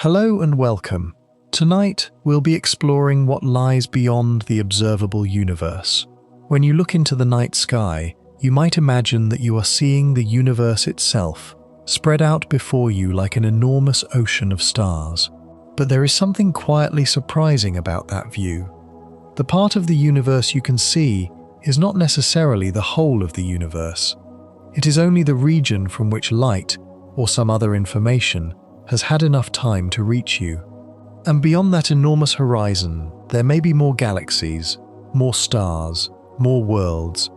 Hello and welcome. Tonight, we'll be exploring what lies beyond the observable universe. When you look into the night sky, you might imagine that you are seeing the universe itself, spread out before you like an enormous ocean of stars. But there is something quietly surprising about that view. The part of the universe you can see is not necessarily the whole of the universe. It is only the region from which light, or some other information, has had enough time to reach you. And beyond that enormous horizon, there may be more galaxies, more stars, more worlds,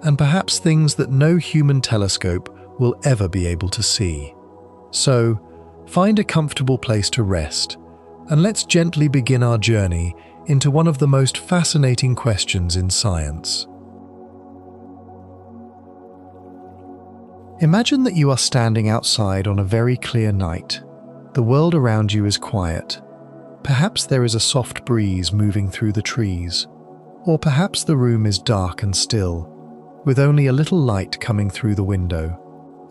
and perhaps things that no human telescope will ever be able to see. So, find a comfortable place to rest, and let's gently begin our journey into one of the most fascinating questions in science. Imagine that you are standing outside on a very clear night. The world around you is quiet. Perhaps there is a soft breeze moving through the trees, or perhaps the room is dark and still, with only a little light coming through the window.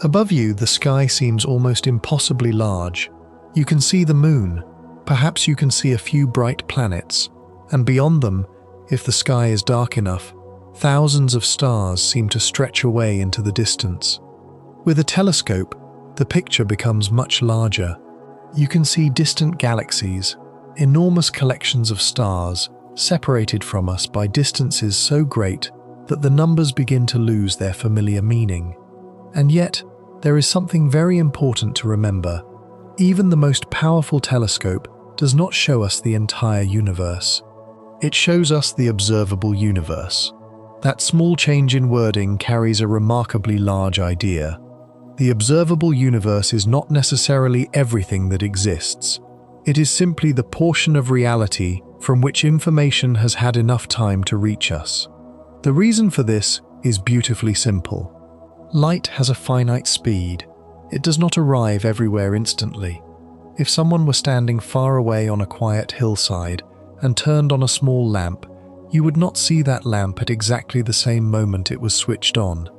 Above you, the sky seems almost impossibly large. You can see the moon. Perhaps you can see a few bright planets, and beyond them, if the sky is dark enough, thousands of stars seem to stretch away into the distance. With a telescope, the picture becomes much larger. You can see distant galaxies, enormous collections of stars, separated from us by distances so great that the numbers begin to lose their familiar meaning. And yet, there is something very important to remember. Even the most powerful telescope does not show us the entire universe. It shows us the observable universe. That small change in wording carries a remarkably large idea. The observable universe is not necessarily everything that exists. It is simply the portion of reality from which information has had enough time to reach us. The reason for this is beautifully simple. Light has a finite speed. It does not arrive everywhere instantly. If someone were standing far away on a quiet hillside and turned on a small lamp, you would not see that lamp at exactly the same moment it was switched on.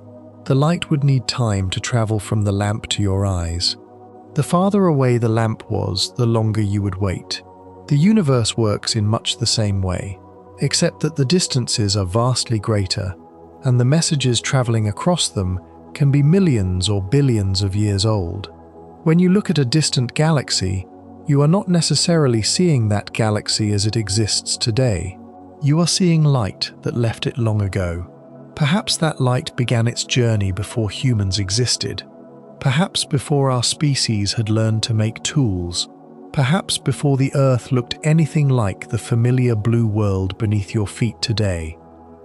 The light would need time to travel from the lamp to your eyes. The farther away the lamp was, the longer you would wait. The universe works in much the same way, except that the distances are vastly greater, and the messages traveling across them can be millions or billions of years old. When you look at a distant galaxy, you are not necessarily seeing that galaxy as it exists today. You are seeing light that left it long ago. Perhaps that light began its journey before humans existed. Perhaps before our species had learned to make tools. Perhaps before the Earth looked anything like the familiar blue world beneath your feet today.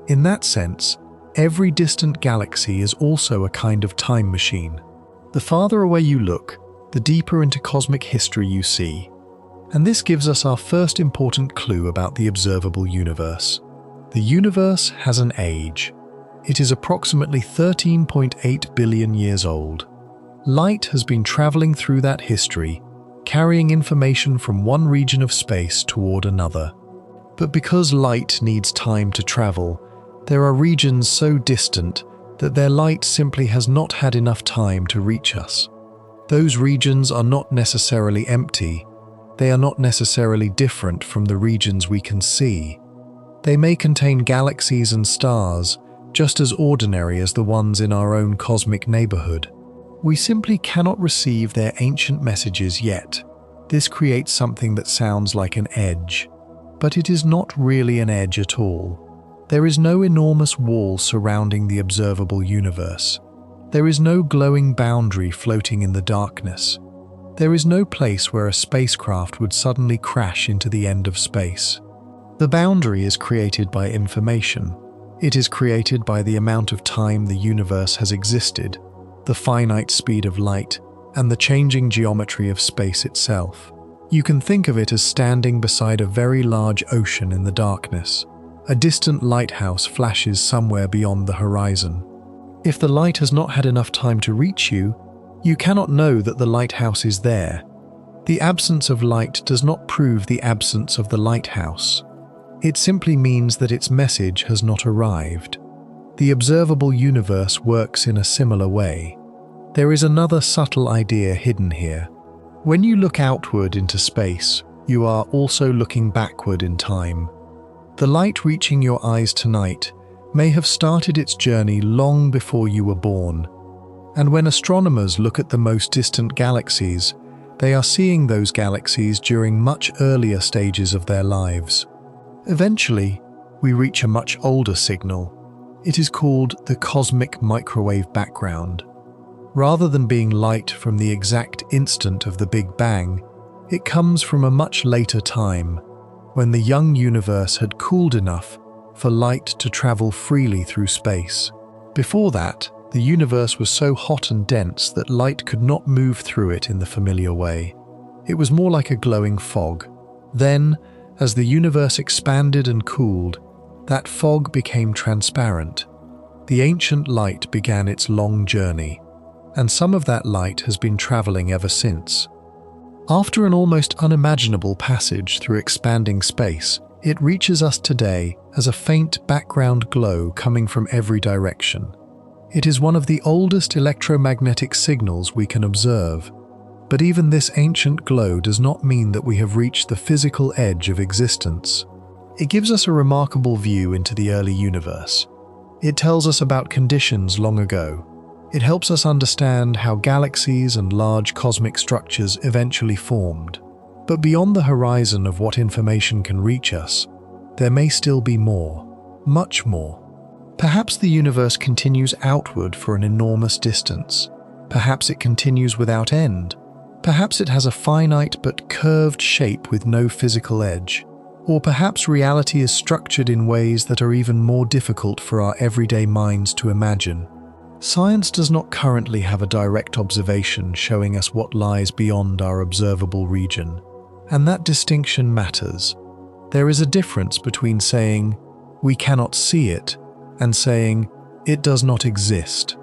In that sense, every distant galaxy is also a kind of time machine. The farther away you look, the deeper into cosmic history you see. And this gives us our first important clue about the observable universe. The universe has an age. It is approximately 13.8 billion years old. Light has been traveling through that history, carrying information from one region of space toward another. But because light needs time to travel, there are regions so distant that their light simply has not had enough time to reach us. Those regions are not necessarily empty. They are not necessarily different from the regions we can see. They may contain galaxies and stars, just as ordinary as the ones in our own cosmic neighborhood. We simply cannot receive their ancient messages yet. This creates something that sounds like an edge, but it is not really an edge at all. There is no enormous wall surrounding the observable universe. There is no glowing boundary floating in the darkness. There is no place where a spacecraft would suddenly crash into the end of space. The boundary is created by information. It is created by the amount of time the universe has existed, the finite speed of light, and the changing geometry of space itself. You can think of it as standing beside a very large ocean in the darkness. A distant lighthouse flashes somewhere beyond the horizon. If the light has not had enough time to reach you, you cannot know that the lighthouse is there. The absence of light does not prove the absence of the lighthouse. It simply means that its message has not arrived. The observable universe works in a similar way. There is another subtle idea hidden here. When you look outward into space, you are also looking backward in time. The light reaching your eyes tonight may have started its journey long before you were born. And when astronomers look at the most distant galaxies, they are seeing those galaxies during much earlier stages of their lives. Eventually, we reach a much older signal. It is called the cosmic microwave background. Rather than being light from the exact instant of the Big Bang, it comes from a much later time, when the young universe had cooled enough for light to travel freely through space. Before that, the universe was so hot and dense that light could not move through it in the familiar way. It was more like a glowing fog. Then, as the universe expanded and cooled, that fog became transparent. The ancient light began its long journey, and some of that light has been traveling ever since. After an almost unimaginable passage through expanding space, it reaches us today as a faint background glow coming from every direction. It is one of the oldest electromagnetic signals we can observe, but even this ancient glow does not mean that we have reached the physical edge of existence. It gives us a remarkable view into the early universe. It tells us about conditions long ago. It helps us understand how galaxies and large cosmic structures eventually formed. But beyond the horizon of what information can reach us, there may still be more, much more. Perhaps the universe continues outward for an enormous distance. Perhaps it continues without end. Perhaps it has a finite but curved shape with no physical edge. Or perhaps reality is structured in ways that are even more difficult for our everyday minds to imagine. Science does not currently have a direct observation showing us what lies beyond our observable region, and that distinction matters. There is a difference between saying, "We cannot see it," and saying, "It does not exist."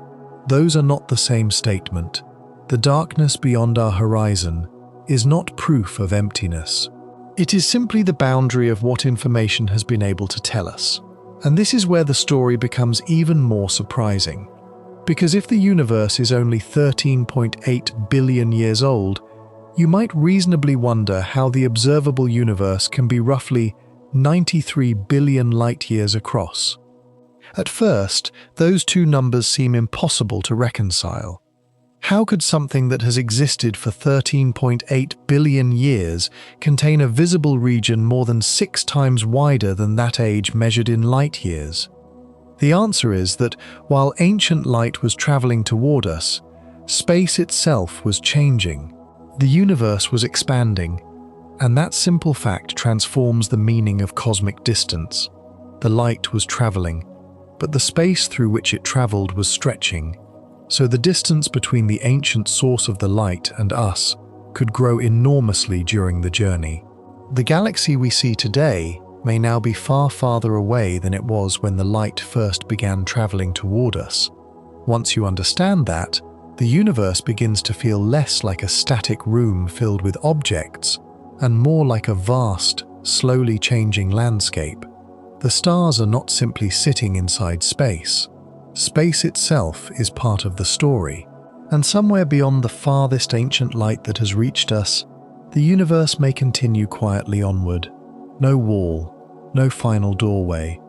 Those are not the same statement. The darkness beyond our horizon is not proof of emptiness. It is simply the boundary of what information has been able to tell us. And this is where the story becomes even more surprising. Because if the universe is only 13.8 billion years old, you might reasonably wonder how the observable universe can be roughly 93 billion light-years across. At first, those two numbers seem impossible to reconcile. How could something that has existed for 13.8 billion years contain a visible region more than 6 times wider than that age measured in light-years? The answer is that while ancient light was traveling toward us, space itself was changing. The universe was expanding, and that simple fact transforms the meaning of cosmic distance. The light was traveling, but the space through which it traveled was stretching, so the distance between the ancient source of the light and us could grow enormously during the journey. The galaxy we see today may now be far farther away than it was when the light first began traveling toward us. Once you understand that, the universe begins to feel less like a static room filled with objects and more like a vast, slowly changing landscape. The stars are not simply sitting inside space. Space itself is part of the story, and somewhere beyond the farthest ancient light that has reached us, the universe may continue quietly onward. No wall, no final doorway,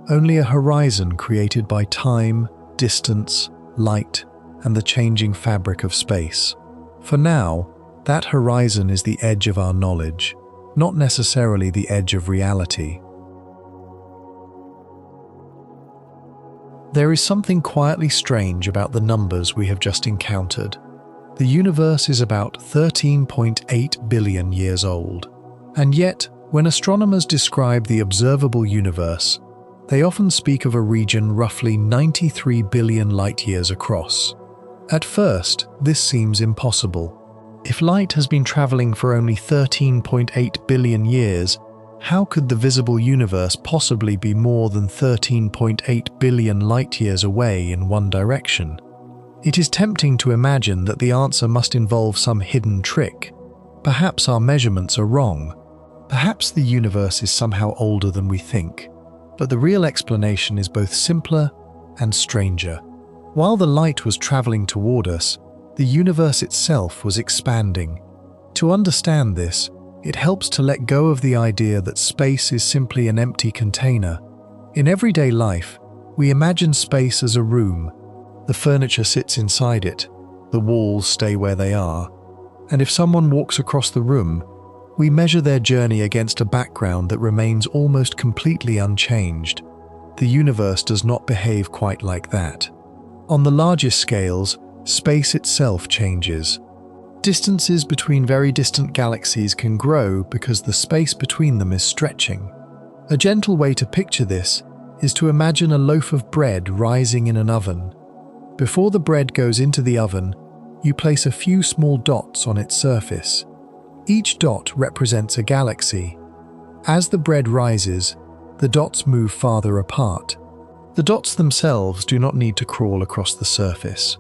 only a horizon created by time, distance, light, and the changing fabric of space. For now, that horizon is the edge of our knowledge, not necessarily the edge of reality. There is something quietly strange about the numbers we have just encountered. The universe is about 13.8 billion years old, and yet, when astronomers describe the observable universe, they often speak of a region roughly 93 billion light-years across. At first, this seems impossible. If light has been traveling for only 13.8 billion years, how could the visible universe possibly be more than 13.8 billion light-years away in one direction? It is tempting to imagine that the answer must involve some hidden trick. Perhaps our measurements are wrong. Perhaps the universe is somehow older than we think. But the real explanation is both simpler and stranger. While the light was traveling toward us, the universe itself was expanding. To understand this, it helps to let go of the idea that space is simply an empty container. In everyday life, we imagine space as a room. The furniture sits inside it, the walls stay where they are, and if someone walks across the room, we measure their journey against a background that remains almost completely unchanged. The universe does not behave quite like that. On the largest scales, space itself changes. Distances between very distant galaxies can grow because the space between them is stretching. A gentle way to picture this is to imagine a loaf of bread rising in an oven. Before the bread goes into the oven, you place a few small dots on its surface. Each dot represents a galaxy. As the bread rises, the dots move farther apart. The dots themselves do not need to crawl across the surface.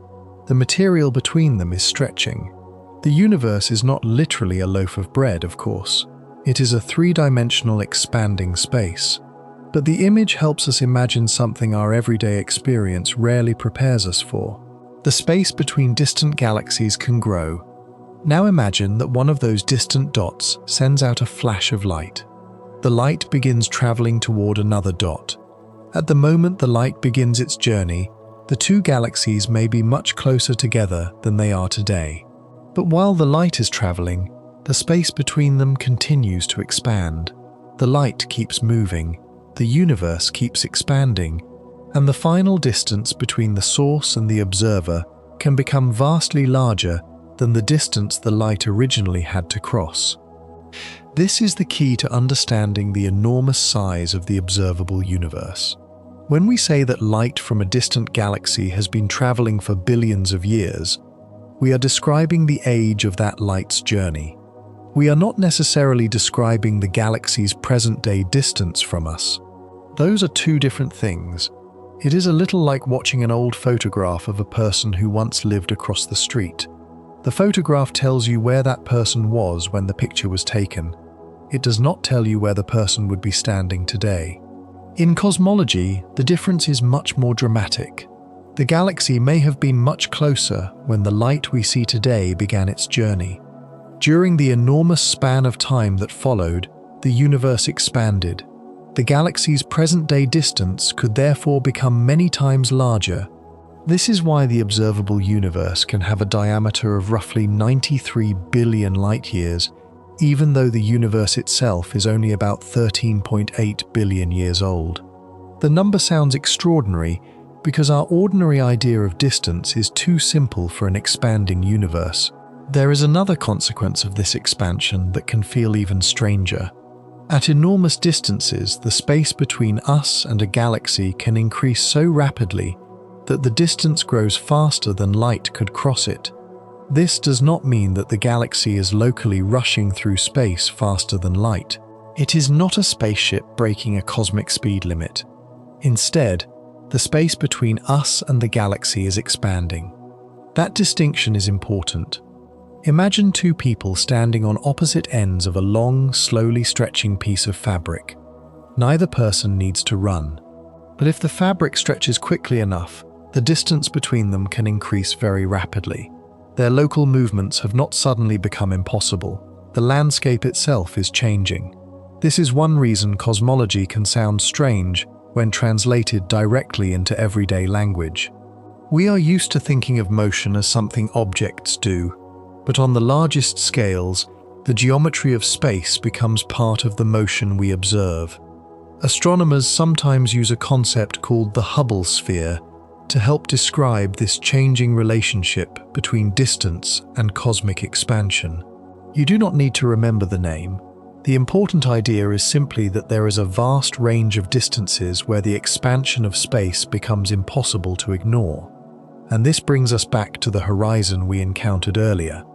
The material between them is stretching. The universe is not literally a loaf of bread, of course. It is a three-dimensional expanding space. But the image helps us imagine something our everyday experience rarely prepares us for. The space between distant galaxies can grow. Now imagine that one of those distant dots sends out a flash of light. The light begins traveling toward another dot. At the moment the light begins its journey, the two galaxies may be much closer together than they are today. But while the light is traveling, the space between them continues to expand. The light keeps moving, the universe keeps expanding, and the final distance between the source and the observer can become vastly larger than the distance the light originally had to cross. This is the key to understanding the enormous size of the observable universe. When we say that light from a distant galaxy has been traveling for billions of years, we are describing the age of that light's journey. We are not necessarily describing the galaxy's present-day distance from us. Those are two different things. It is a little like watching an old photograph of a person who once lived across the street. The photograph tells you where that person was when the picture was taken. It does not tell you where the person would be standing today. In cosmology, the difference is much more dramatic. The galaxy may have been much closer when the light we see today began its journey. During the enormous span of time that followed, the universe expanded. The galaxy's present-day distance could therefore become many times larger. This is why the observable universe can have a diameter of roughly 93 billion light-years, even though the universe itself is only about 13.8 billion years old. The number sounds extraordinary because our ordinary idea of distance is too simple for an expanding universe. There is another consequence of this expansion that can feel even stranger. At enormous distances, the space between us and a galaxy can increase so rapidly that the distance grows faster than light could cross it. This does not mean that the galaxy is locally rushing through space faster than light. It is not a spaceship breaking a cosmic speed limit. Instead, the space between us and the galaxy is expanding. That distinction is important. Imagine two people standing on opposite ends of a long, slowly stretching piece of fabric. Neither person needs to run. But if the fabric stretches quickly enough, the distance between them can increase very rapidly. Their local movements have not suddenly become impossible. The landscape itself is changing. This is one reason cosmology can sound strange when translated directly into everyday language. We are used to thinking of motion as something objects do, but on the largest scales, the geometry of space becomes part of the motion we observe. Astronomers sometimes use a concept called the Hubble sphere to help describe this changing relationship between distance and cosmic expansion. You do not need to remember the name. The important idea is simply that there is a vast range of distances where the expansion of space becomes impossible to ignore. And this brings us back to the horizon we encountered earlier.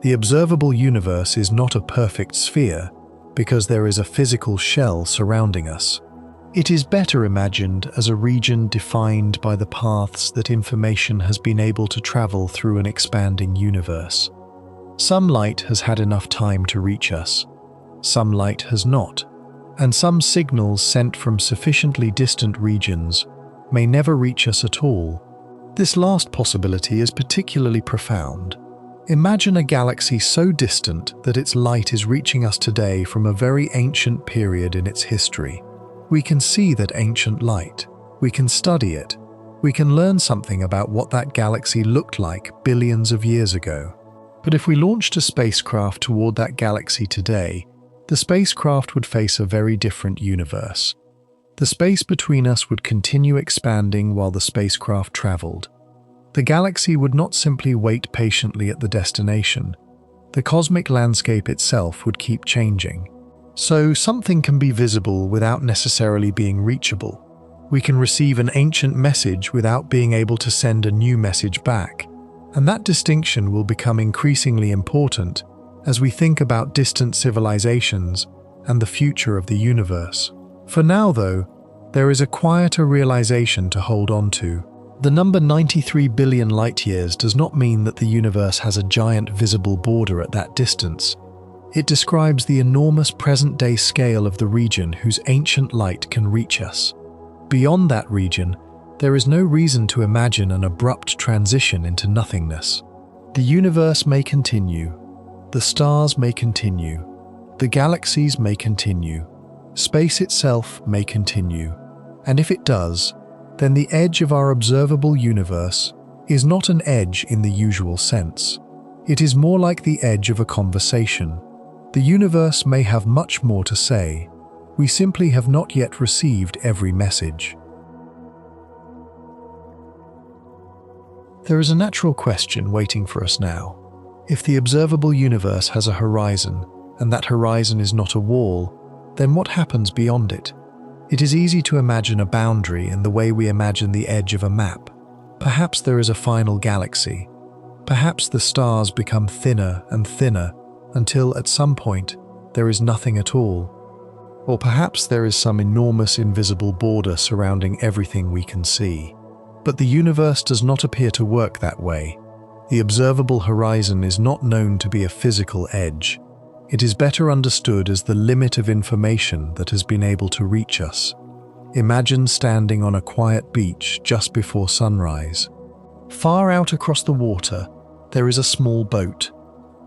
The observable universe is not a perfect sphere because there is a physical shell surrounding us. It is better imagined as a region defined by the paths that information has been able to travel through an expanding universe. Some light has had enough time to reach us. Some light has not, and some signals sent from sufficiently distant regions may never reach us at all. This last possibility is particularly profound. Imagine a galaxy so distant that its light is reaching us today from a very ancient period in its history. We can see that ancient light. We can study it. We can learn something about what that galaxy looked like billions of years ago. But if we launched a spacecraft toward that galaxy today, the spacecraft would face a very different universe. The space between us would continue expanding while the spacecraft traveled. The galaxy would not simply wait patiently at the destination. The cosmic landscape itself would keep changing. So something can be visible without necessarily being reachable. We can receive an ancient message without being able to send a new message back. And that distinction will become increasingly important as we think about distant civilizations and the future of the universe. For now, though, there is a quieter realization to hold on to. The number 93 billion light-years does not mean that the universe has a giant visible border at that distance. It describes the enormous present-day scale of the region whose ancient light can reach us. Beyond that region, there is no reason to imagine an abrupt transition into nothingness. The universe may continue. The stars may continue. The galaxies may continue. Space itself may continue. And if it does, then the edge of our observable universe is not an edge in the usual sense. It is more like the edge of a conversation. The universe may have much more to say. We simply have not yet received every message. There is a natural question waiting for us now. If the observable universe has a horizon, and that horizon is not a wall, then what happens beyond it? It is easy to imagine a boundary in the way we imagine the edge of a map. Perhaps there is a final galaxy. Perhaps the stars become thinner and thinner until at some point there is nothing at all. Or perhaps there is some enormous invisible border surrounding everything we can see. But the universe does not appear to work that way. The observable horizon is not known to be a physical edge. It is better understood as the limit of information that has been able to reach us. Imagine standing on a quiet beach just before sunrise. Far out across the water, there is a small boat.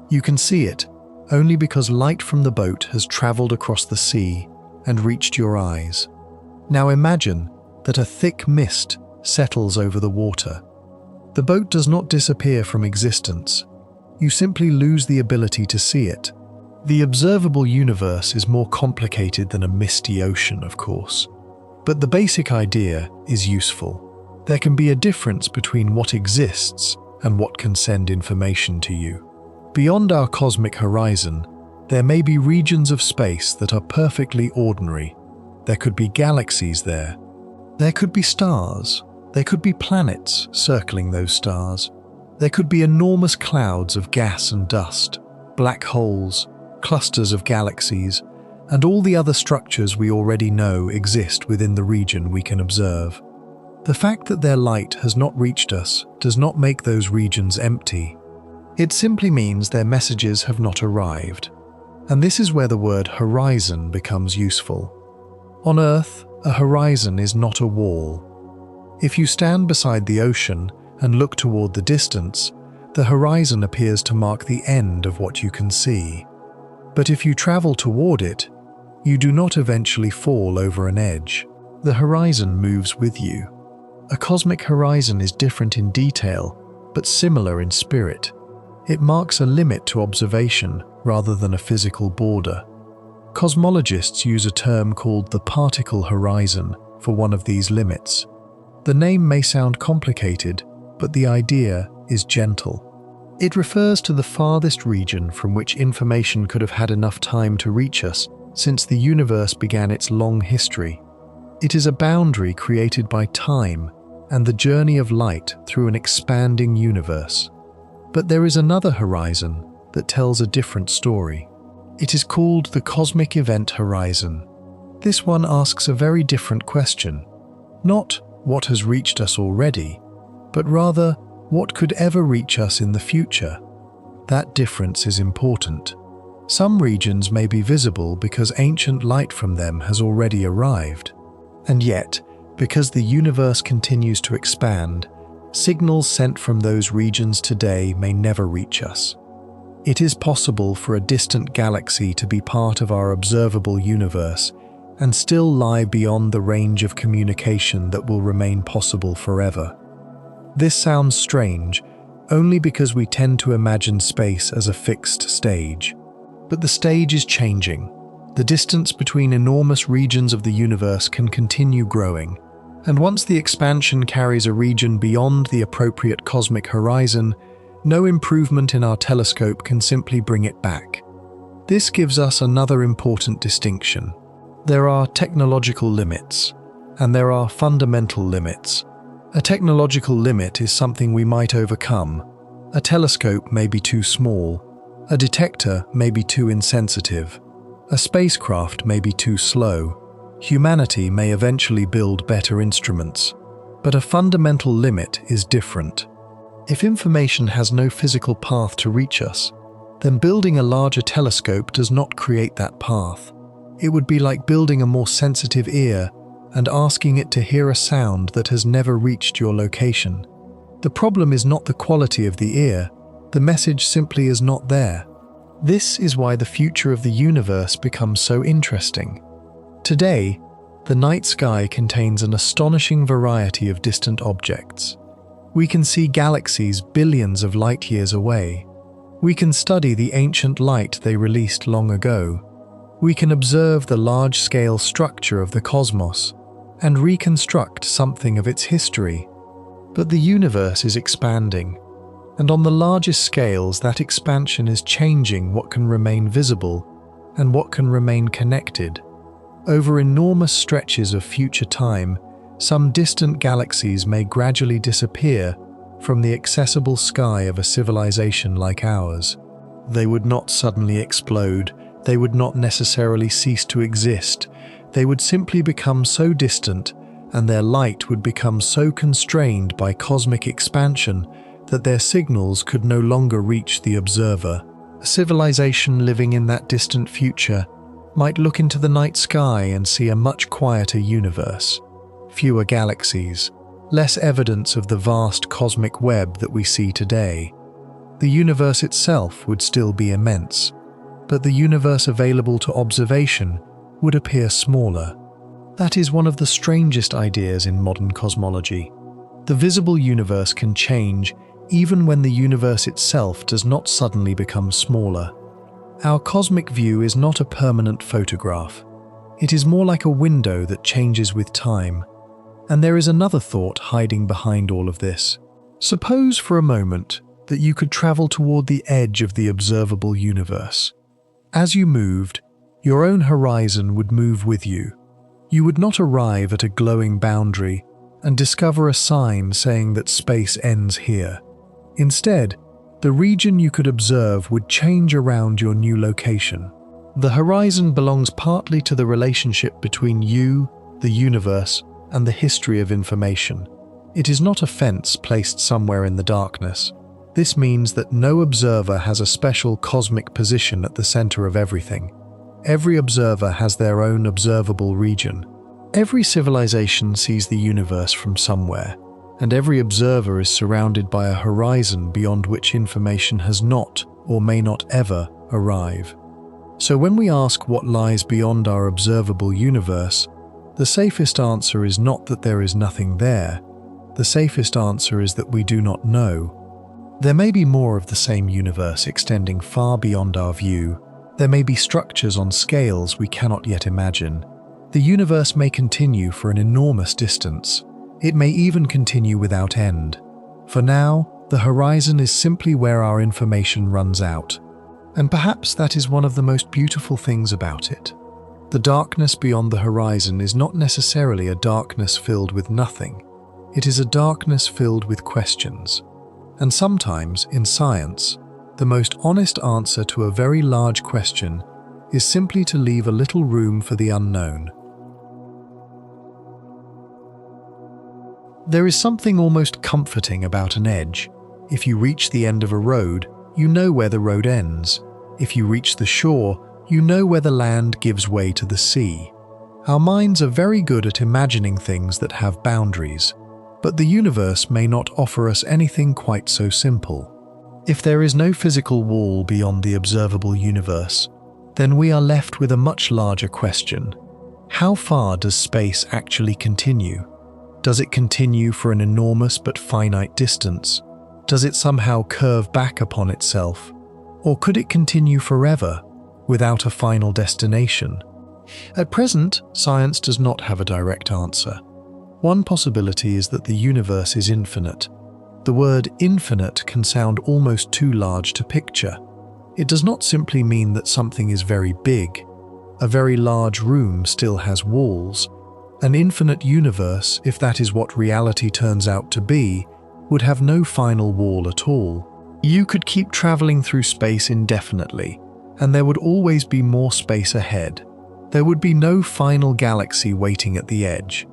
You can see it only because light from the boat has traveled across the sea and reached your eyes. Now imagine that a thick mist settles over the water. The boat does not disappear from existence. You simply lose the ability to see it. The observable universe is more complicated than a misty ocean, of course. But the basic idea is useful. There can be a difference between what exists and what can send information to you. Beyond our cosmic horizon, there may be regions of space that are perfectly ordinary. There could be galaxies there. There could be stars. There could be planets circling those stars. There could be enormous clouds of gas and dust, black holes, clusters of galaxies, and all the other structures we already know exist within the region we can observe. The fact that their light has not reached us does not make those regions empty. It simply means their messages have not arrived. And this is where the word horizon becomes useful. On Earth, a horizon is not a wall. If you stand beside the ocean and look toward the distance, the horizon appears to mark the end of what you can see. But if you travel toward it, you do not eventually fall over an edge. The horizon moves with you. A cosmic horizon is different in detail, but similar in spirit. It marks a limit to observation rather than a physical border. Cosmologists use a term called the particle horizon for one of these limits. The name may sound complicated, but the idea is gentle. It refers to the farthest region from which information could have had enough time to reach us since the universe began its long history. It is a boundary created by time and the journey of light through an expanding universe. But there is another horizon that tells a different story. It is called the cosmic event horizon. This one asks a very different question. Not what has reached us already, but rather what could ever reach us in the future. That difference is important. Some regions may be visible because ancient light from them has already arrived. And yet, because the universe continues to expand, Signals sent from those regions today may never reach us. It is possible for a distant galaxy to be part of our observable universe and still lie beyond the range of communication that will remain possible forever. This sounds strange, only because we tend to imagine space as a fixed stage. But the stage is changing. The distance between enormous regions of the universe can continue growing, and once the expansion carries a region beyond the appropriate cosmic horizon, no improvement in our telescope can simply bring it back. This gives us another important distinction. There are technological limits, and there are fundamental limits. A technological limit is something we might overcome. A telescope may be too small. A detector may be too insensitive. A spacecraft may be too slow. Humanity may eventually build better instruments. But a fundamental limit is different. If information has no physical path to reach us, then building a larger telescope does not create that path. It would be like building a more sensitive ear and asking it to hear a sound that has never reached your location. The problem is not the quality of the ear, the message simply is not there. This is why the future of the universe becomes so interesting. Today, the night sky contains an astonishing variety of distant objects. We can see galaxies billions of light years away. We can study the ancient light they released long ago. We can observe the large-scale structure of the cosmos and reconstruct something of its history. But the universe is expanding, and on the largest scales that expansion is changing what can remain visible and what can remain connected. Over enormous stretches of future time, some distant galaxies may gradually disappear from the accessible sky of a civilization like ours. They would not suddenly explode, they would not necessarily cease to exist, they would simply become so distant and their light would become so constrained by cosmic expansion that their signals could no longer reach the observer. A civilization living in that distant future might look into the night sky and see a much quieter universe. Fewer galaxies, less evidence of the vast cosmic web that we see today. The universe itself would still be immense, but the universe available to observation would appear smaller. That is one of the strangest ideas in modern cosmology. The visible universe can change even when the universe itself does not suddenly become smaller. Our cosmic view is not a permanent photograph. It is more like a window that changes with time. And there is another thought hiding behind all of this. Suppose for a moment that you could travel toward the edge of the observable universe. As you moved, your own horizon would move with you. You would not arrive at a glowing boundary and discover a sign saying that space ends here. Instead, the region you could observe would change around your new location. The horizon belongs partly to the relationship between you, the universe, and the history of information. It is not a fence placed somewhere in the darkness. This means that no observer has a special cosmic position at the center of everything. Every observer has their own observable region. Every civilization sees the universe from somewhere, and every observer is surrounded by a horizon beyond which information has not or may not ever arrive. So when we ask what lies beyond our observable universe, the safest answer is not that there is nothing there. The safest answer is that we do not know. There may be more of the same universe extending far beyond our view. There may be structures on scales we cannot yet imagine. The universe may continue for an enormous distance. It may even continue without end. For now, the horizon is simply where our information runs out. And perhaps that is one of the most beautiful things about it. The darkness beyond the horizon is not necessarily a darkness filled with nothing. It is a darkness filled with questions. And sometimes, in science, the most honest answer to a very large question is simply to leave a little room for the unknown. There is something almost comforting about an edge. If you reach the end of a road, you know where the road ends. If you reach the shore, you know where the land gives way to the sea. Our minds are very good at imagining things that have boundaries. But the universe may not offer us anything quite so simple. If there is no physical wall beyond the observable universe, then we are left with a much larger question. How far does space actually continue? Does it continue for an enormous but finite distance? Does it somehow curve back upon itself? Or could it continue forever, without a final destination? At present, science does not have a direct answer. One possibility is that the universe is infinite. The word infinite can sound almost too large to picture. It does not simply mean that something is very big. A very large room still has walls. An infinite universe, if that is what reality turns out to be, would have no final wall at all. You could keep traveling through space indefinitely, and there would always be more space ahead. There would be no final galaxy waiting at the edge,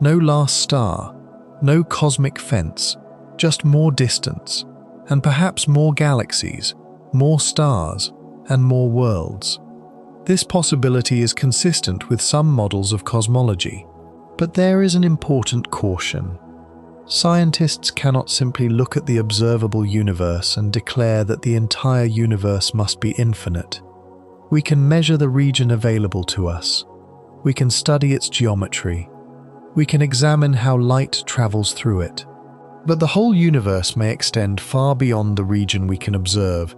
no last star, no cosmic fence, just more distance, and perhaps more galaxies, more stars, and more worlds. This possibility is consistent with some models of cosmology, but there is an important caution. Scientists cannot simply look at the observable universe and declare that the entire universe must be infinite. We can measure the region available to us. We can study its geometry. We can examine how light travels through it. But the whole universe may extend far beyond the region we can observe.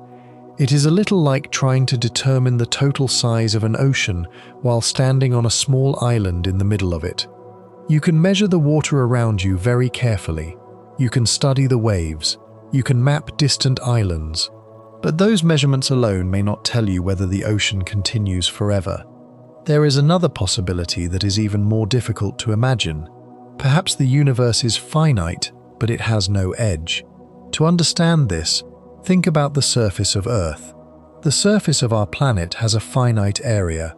It is a little like trying to determine the total size of an ocean while standing on a small island in the middle of it. You can measure the water around you very carefully. You can study the waves. You can map distant islands. But those measurements alone may not tell you whether the ocean continues forever. There is another possibility that is even more difficult to imagine. Perhaps the universe is finite, but it has no edge. To understand this, think about the surface of Earth. The surface of our planet has a finite area.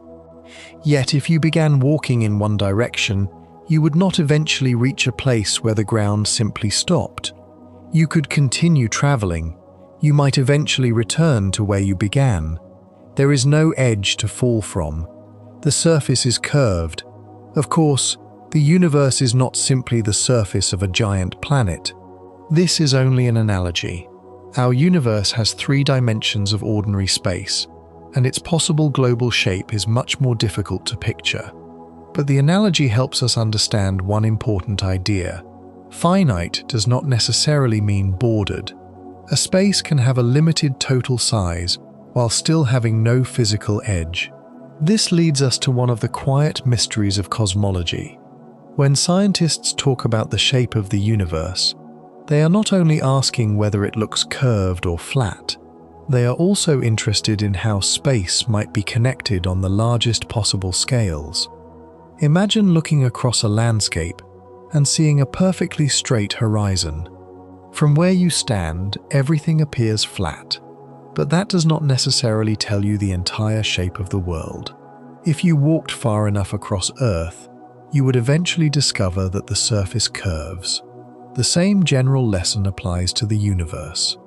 Yet if you began walking in one direction, you would not eventually reach a place where the ground simply stopped. You could continue traveling. You might eventually return to where you began. There is no edge to fall from. The surface is curved. Of course, the universe is not simply the surface of a giant planet. This is only an analogy. Our universe has 3 dimensions of ordinary space, and its possible global shape is much more difficult to picture. But the analogy helps us understand one important idea. Finite does not necessarily mean bordered. A space can have a limited total size while still having no physical edge. This leads us to one of the quiet mysteries of cosmology. When scientists talk about the shape of the universe, they are not only asking whether it looks curved or flat, they are also interested in how space might be connected on the largest possible scales. Imagine looking across a landscape and seeing a perfectly straight horizon. From where you stand, everything appears flat, but that does not necessarily tell you the entire shape of the world. If you walked far enough across Earth, you would eventually discover that the surface curves. The same general lesson applies to the universe.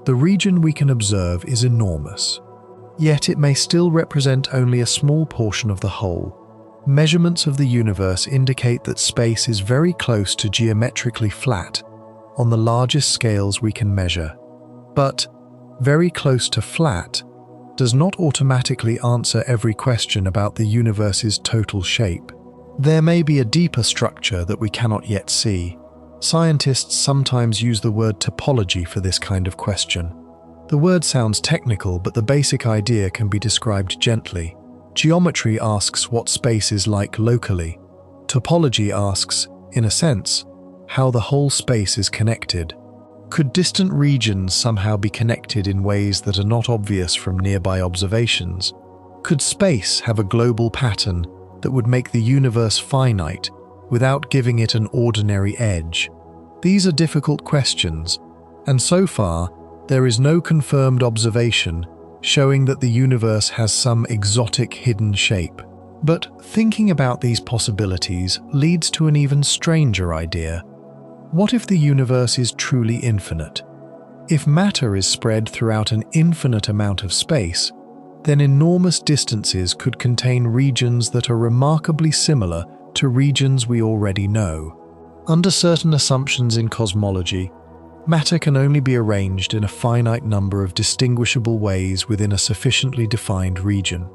The region we can observe is enormous, yet it may still represent only a small portion of the whole. Measurements of the universe indicate that space is very close to geometrically flat on the largest scales we can measure. But very close to flat does not automatically answer every question about the universe's total shape. There may be a deeper structure that we cannot yet see. Scientists sometimes use the word topology for this kind of question. The word sounds technical, but the basic idea can be described gently. Geometry asks what space is like locally. Topology asks, in a sense, how the whole space is connected. Could distant regions somehow be connected in ways that are not obvious from nearby observations? Could space have a global pattern that would make the universe finite without giving it an ordinary edge? These are difficult questions, and so far, there is no confirmed observation showing that the universe has some exotic hidden shape. But thinking about these possibilities leads to an even stranger idea. What if the universe is truly infinite? If matter is spread throughout an infinite amount of space, then enormous distances could contain regions that are remarkably similar to regions we already know. Under certain assumptions in cosmology, matter can only be arranged in a finite number of distinguishable ways within a sufficiently defined region.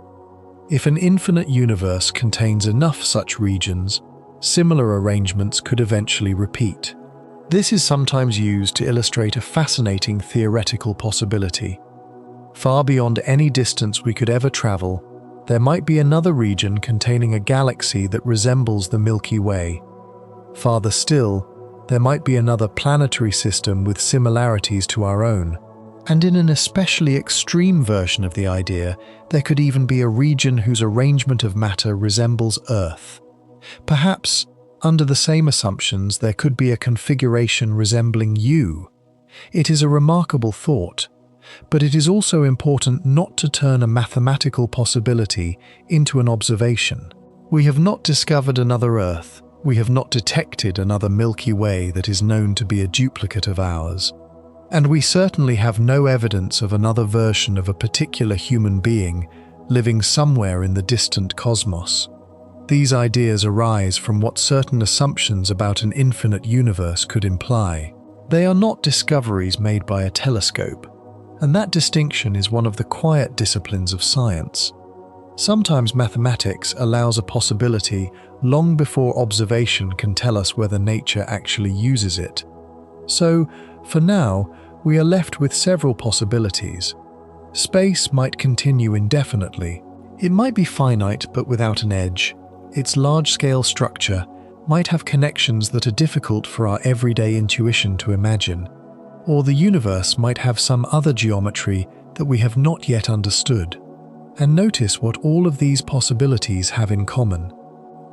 If an infinite universe contains enough such regions, similar arrangements could eventually repeat. This is sometimes used to illustrate a fascinating theoretical possibility. Far beyond any distance we could ever travel, there might be another region containing a galaxy that resembles the Milky Way. Farther still, there might be another planetary system with similarities to our own. And in an especially extreme version of the idea, there could even be a region whose arrangement of matter resembles Earth. Perhaps, under the same assumptions, there could be a configuration resembling you. It is a remarkable thought, but it is also important not to turn a mathematical possibility into an observation. We have not discovered another Earth. We have not detected another Milky Way that is known to be a duplicate of ours. And we certainly have no evidence of another version of a particular human being living somewhere in the distant cosmos. These ideas arise from what certain assumptions about an infinite universe could imply. They are not discoveries made by a telescope, and that distinction is one of the quiet disciplines of science. Sometimes mathematics allows a possibility long before observation can tell us whether nature actually uses it. So, for now, we are left with several possibilities. Space might continue indefinitely. It might be finite but without an edge. Its large-scale structure might have connections that are difficult for our everyday intuition to imagine. Or the universe might have some other geometry that we have not yet understood. And notice what all of these possibilities have in common.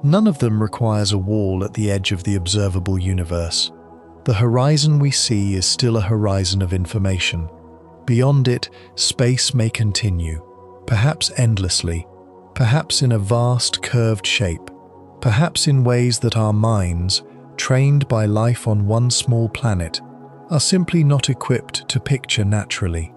None of them requires a wall at the edge of the observable universe. The horizon we see is still a horizon of information. Beyond it, space may continue, perhaps endlessly, perhaps in a vast curved shape, perhaps in ways that our minds, trained by life on one small planet, are simply not equipped to picture naturally.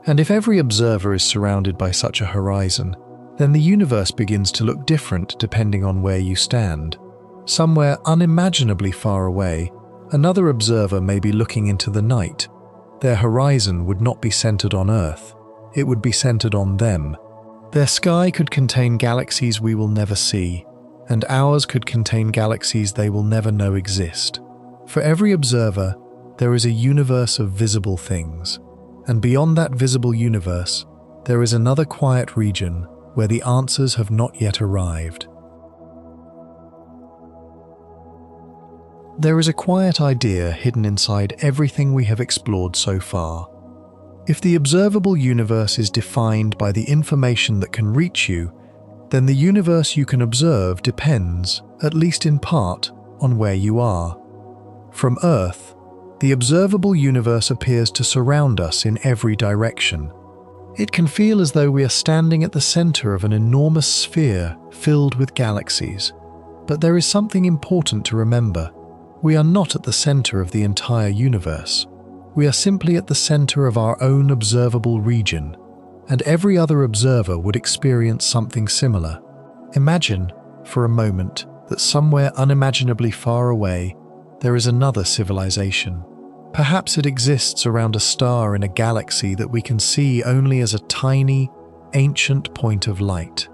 And if every observer is surrounded by such a horizon, then the universe begins to look different depending on where you stand. Somewhere unimaginably far away, another observer may be looking into the night. Their horizon would not be centered on Earth. It would be centered on them. Their sky could contain galaxies we will never see, and ours could contain galaxies they will never know exist. For every observer, there is a universe of visible things. And beyond that visible universe, there is another quiet region where the answers have not yet arrived. There is a quiet idea hidden inside everything we have explored so far. If the observable universe is defined by the information that can reach you, then the universe you can observe depends, at least in part, on where you are. From Earth, the observable universe appears to surround us in every direction. It can feel as though we are standing at the center of an enormous sphere filled with galaxies. But there is something important to remember. We are not at the center of the entire universe. We are simply at the center of our own observable region, and every other observer would experience something similar. Imagine, for a moment, that somewhere unimaginably far away, there is another civilization. Perhaps it exists around a star in a galaxy that we can see only as a tiny, ancient point of light.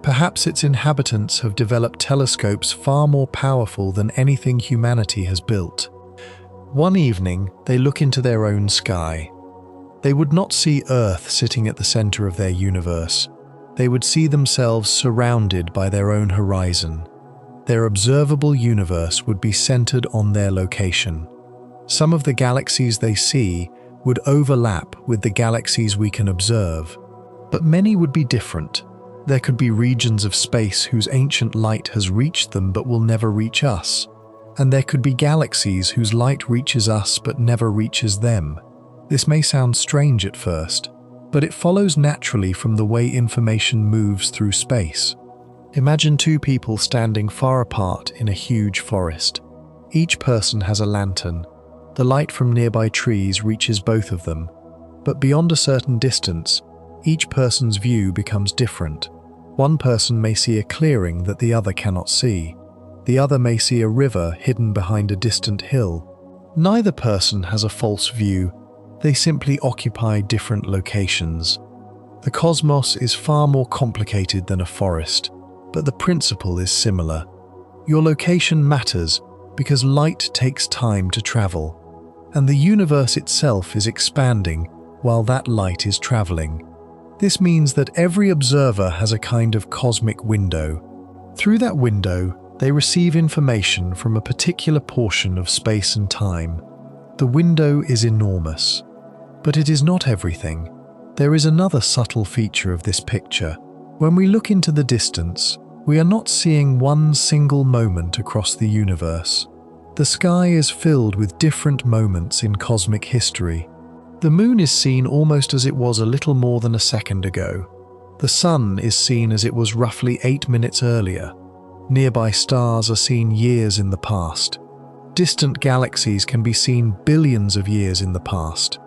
Perhaps its inhabitants have developed telescopes far more powerful than anything humanity has built. One evening, they look into their own sky. They would not see Earth sitting at the center of their universe. They would see themselves surrounded by their own horizon. Their observable universe would be centered on their location. Some of the galaxies they see would overlap with the galaxies we can observe, but many would be different. There could be regions of space whose ancient light has reached them but will never reach us, and there could be galaxies whose light reaches us but never reaches them. This may sound strange at first, but it follows naturally from the way information moves through space. Imagine two people standing far apart in a huge forest. Each person has a lantern. The light from nearby trees reaches both of them, but beyond a certain distance, each person's view becomes different. One person may see a clearing that the other cannot see. The other may see a river hidden behind a distant hill. Neither person has a false view. They simply occupy different locations. The cosmos is far more complicated than a forest, but the principle is similar. Your location matters because light takes time to travel, and the universe itself is expanding while that light is traveling. This means that every observer has a kind of cosmic window. Through that window, they receive information from a particular portion of space and time. The window is enormous, but it is not everything. There is another subtle feature of this picture. When we look into the distance, we are not seeing one single moment across the universe. The sky is filled with different moments in cosmic history. The moon is seen almost as it was a little more than a second ago. The sun is seen as it was roughly 8 minutes earlier. Nearby stars are seen years in the past. Distant galaxies can be seen billions of years in the past.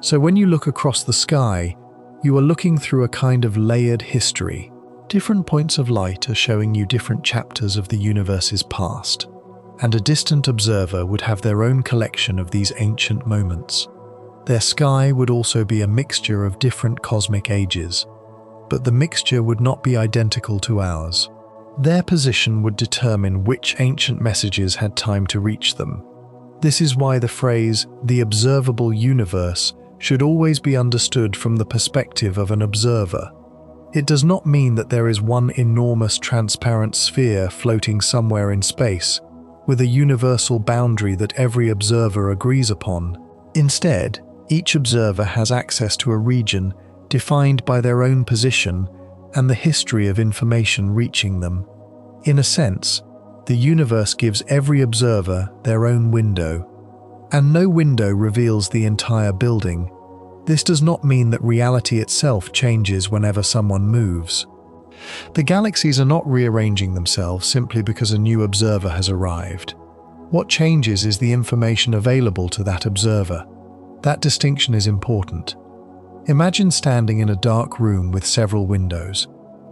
So when you look across the sky, you are looking through a kind of layered history. Different points of light are showing you different chapters of the universe's past, and a distant observer would have their own collection of these ancient moments. Their sky would also be a mixture of different cosmic ages, but the mixture would not be identical to ours. Their position would determine which ancient messages had time to reach them. This is why the phrase, "the observable universe," should always be understood from the perspective of an observer. It does not mean that there is one enormous transparent sphere floating somewhere in space, with a universal boundary that every observer agrees upon. Instead, each observer has access to a region defined by their own position and the history of information reaching them. In a sense, the universe gives every observer their own window, and no window reveals the entire building. This does not mean that reality itself changes whenever someone moves. The galaxies are not rearranging themselves simply because a new observer has arrived. What changes is the information available to that observer. That distinction is important. Imagine standing in a dark room with several windows.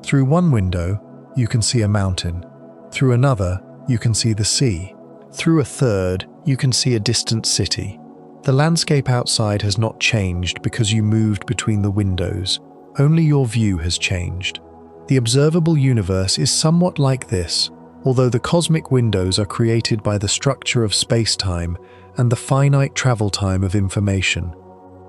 Through one window, you can see a mountain. Through another, you can see the sea. Through a third, you can see a distant city. The landscape outside has not changed because you moved between the windows. Only your view has changed. The observable universe is somewhat like this, although the cosmic windows are created by the structure of space-time and the finite travel time of information.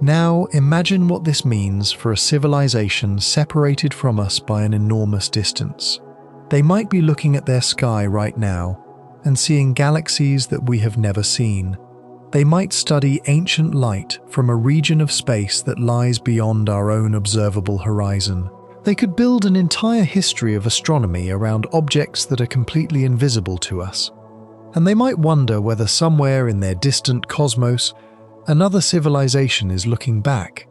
Now, imagine what this means for a civilization separated from us by an enormous distance. They might be looking at their sky right now and seeing galaxies that we have never seen. They might study ancient light from a region of space that lies beyond our own observable horizon. They could build an entire history of astronomy around objects that are completely invisible to us. And they might wonder whether somewhere in their distant cosmos, another civilization is looking back.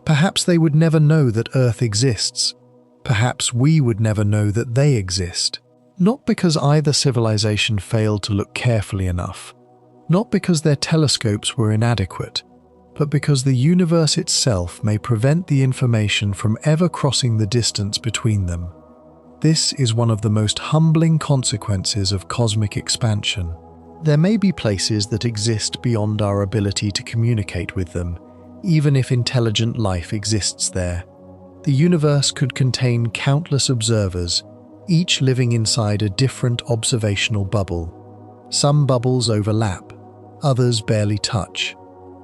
Perhaps they would never know that Earth exists. Perhaps we would never know that they exist. Not because either civilization failed to look carefully enough. Not because their telescopes were inadequate, but because the universe itself may prevent the information from ever crossing the distance between them. This is one of the most humbling consequences of cosmic expansion. There may be places that exist beyond our ability to communicate with them, even if intelligent life exists there. The universe could contain countless observers, each living inside a different observational bubble. Some bubbles overlap, others barely touch,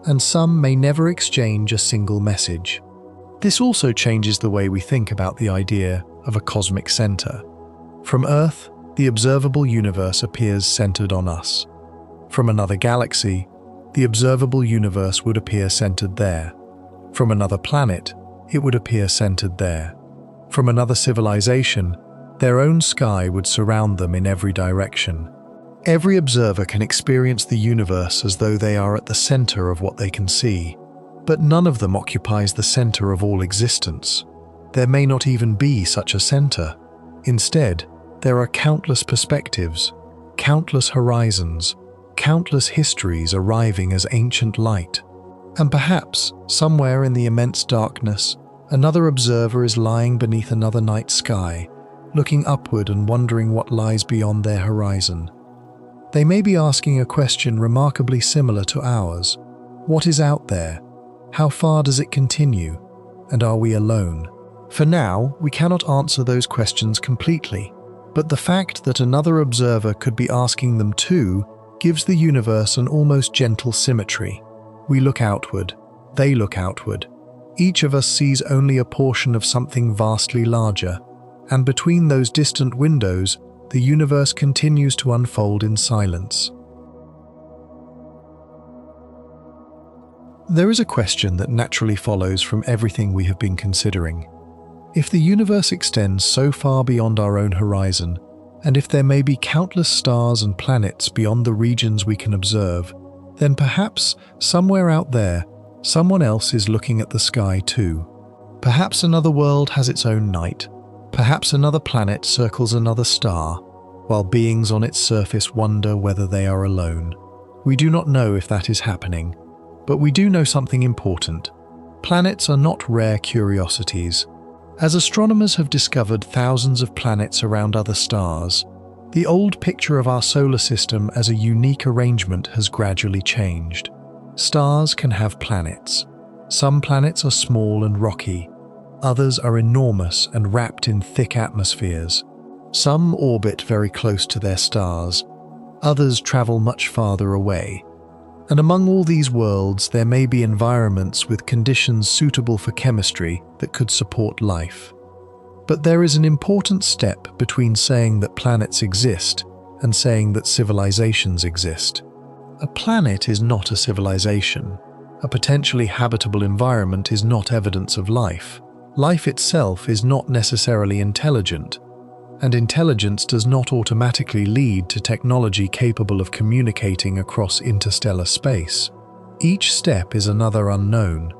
and some may never exchange a single message. This also changes the way we think about the idea of a cosmic center. From Earth, the observable universe appears centered on us. From another galaxy, the observable universe would appear centered there. From another planet, it would appear centered there. From another civilization, their own sky would surround them in every direction. Every observer can experience the universe as though they are at the center of what they can see, but none of them occupies the center of all existence. There may not even be such a center. Instead, there are countless perspectives, countless horizons, countless histories arriving as ancient light. And perhaps, somewhere in the immense darkness, another observer is lying beneath another night sky, looking upward and wondering what lies beyond their horizon. They may be asking a question remarkably similar to ours. What is out there? How far does it continue? And are we alone? For now, we cannot answer those questions completely, but the fact that another observer could be asking them too gives the universe an almost gentle symmetry. We look outward, they look outward. Each of us sees only a portion of something vastly larger, and between those distant windows, the universe continues to unfold in silence. There is a question that naturally follows from everything we have been considering. If the universe extends so far beyond our own horizon, and if there may be countless stars and planets beyond the regions we can observe, then perhaps, somewhere out there, someone else is looking at the sky too. Perhaps another world has its own night. Perhaps another planet circles another star, while beings on its surface wonder whether they are alone. We do not know if that is happening, but we do know something important. Planets are not rare curiosities. As astronomers have discovered thousands of planets around other stars, the old picture of our solar system as a unique arrangement has gradually changed. Stars can have planets. Some planets are small and rocky. Others are enormous and wrapped in thick atmospheres. Some orbit very close to their stars. Others travel much farther away. And among all these worlds, there may be environments with conditions suitable for chemistry that could support life. But there is an important step between saying that planets exist and saying that civilizations exist. A planet is not a civilization. A potentially habitable environment is not evidence of life. Life itself is not necessarily intelligent, and intelligence does not automatically lead to technology capable of communicating across interstellar space. Each step is another unknown.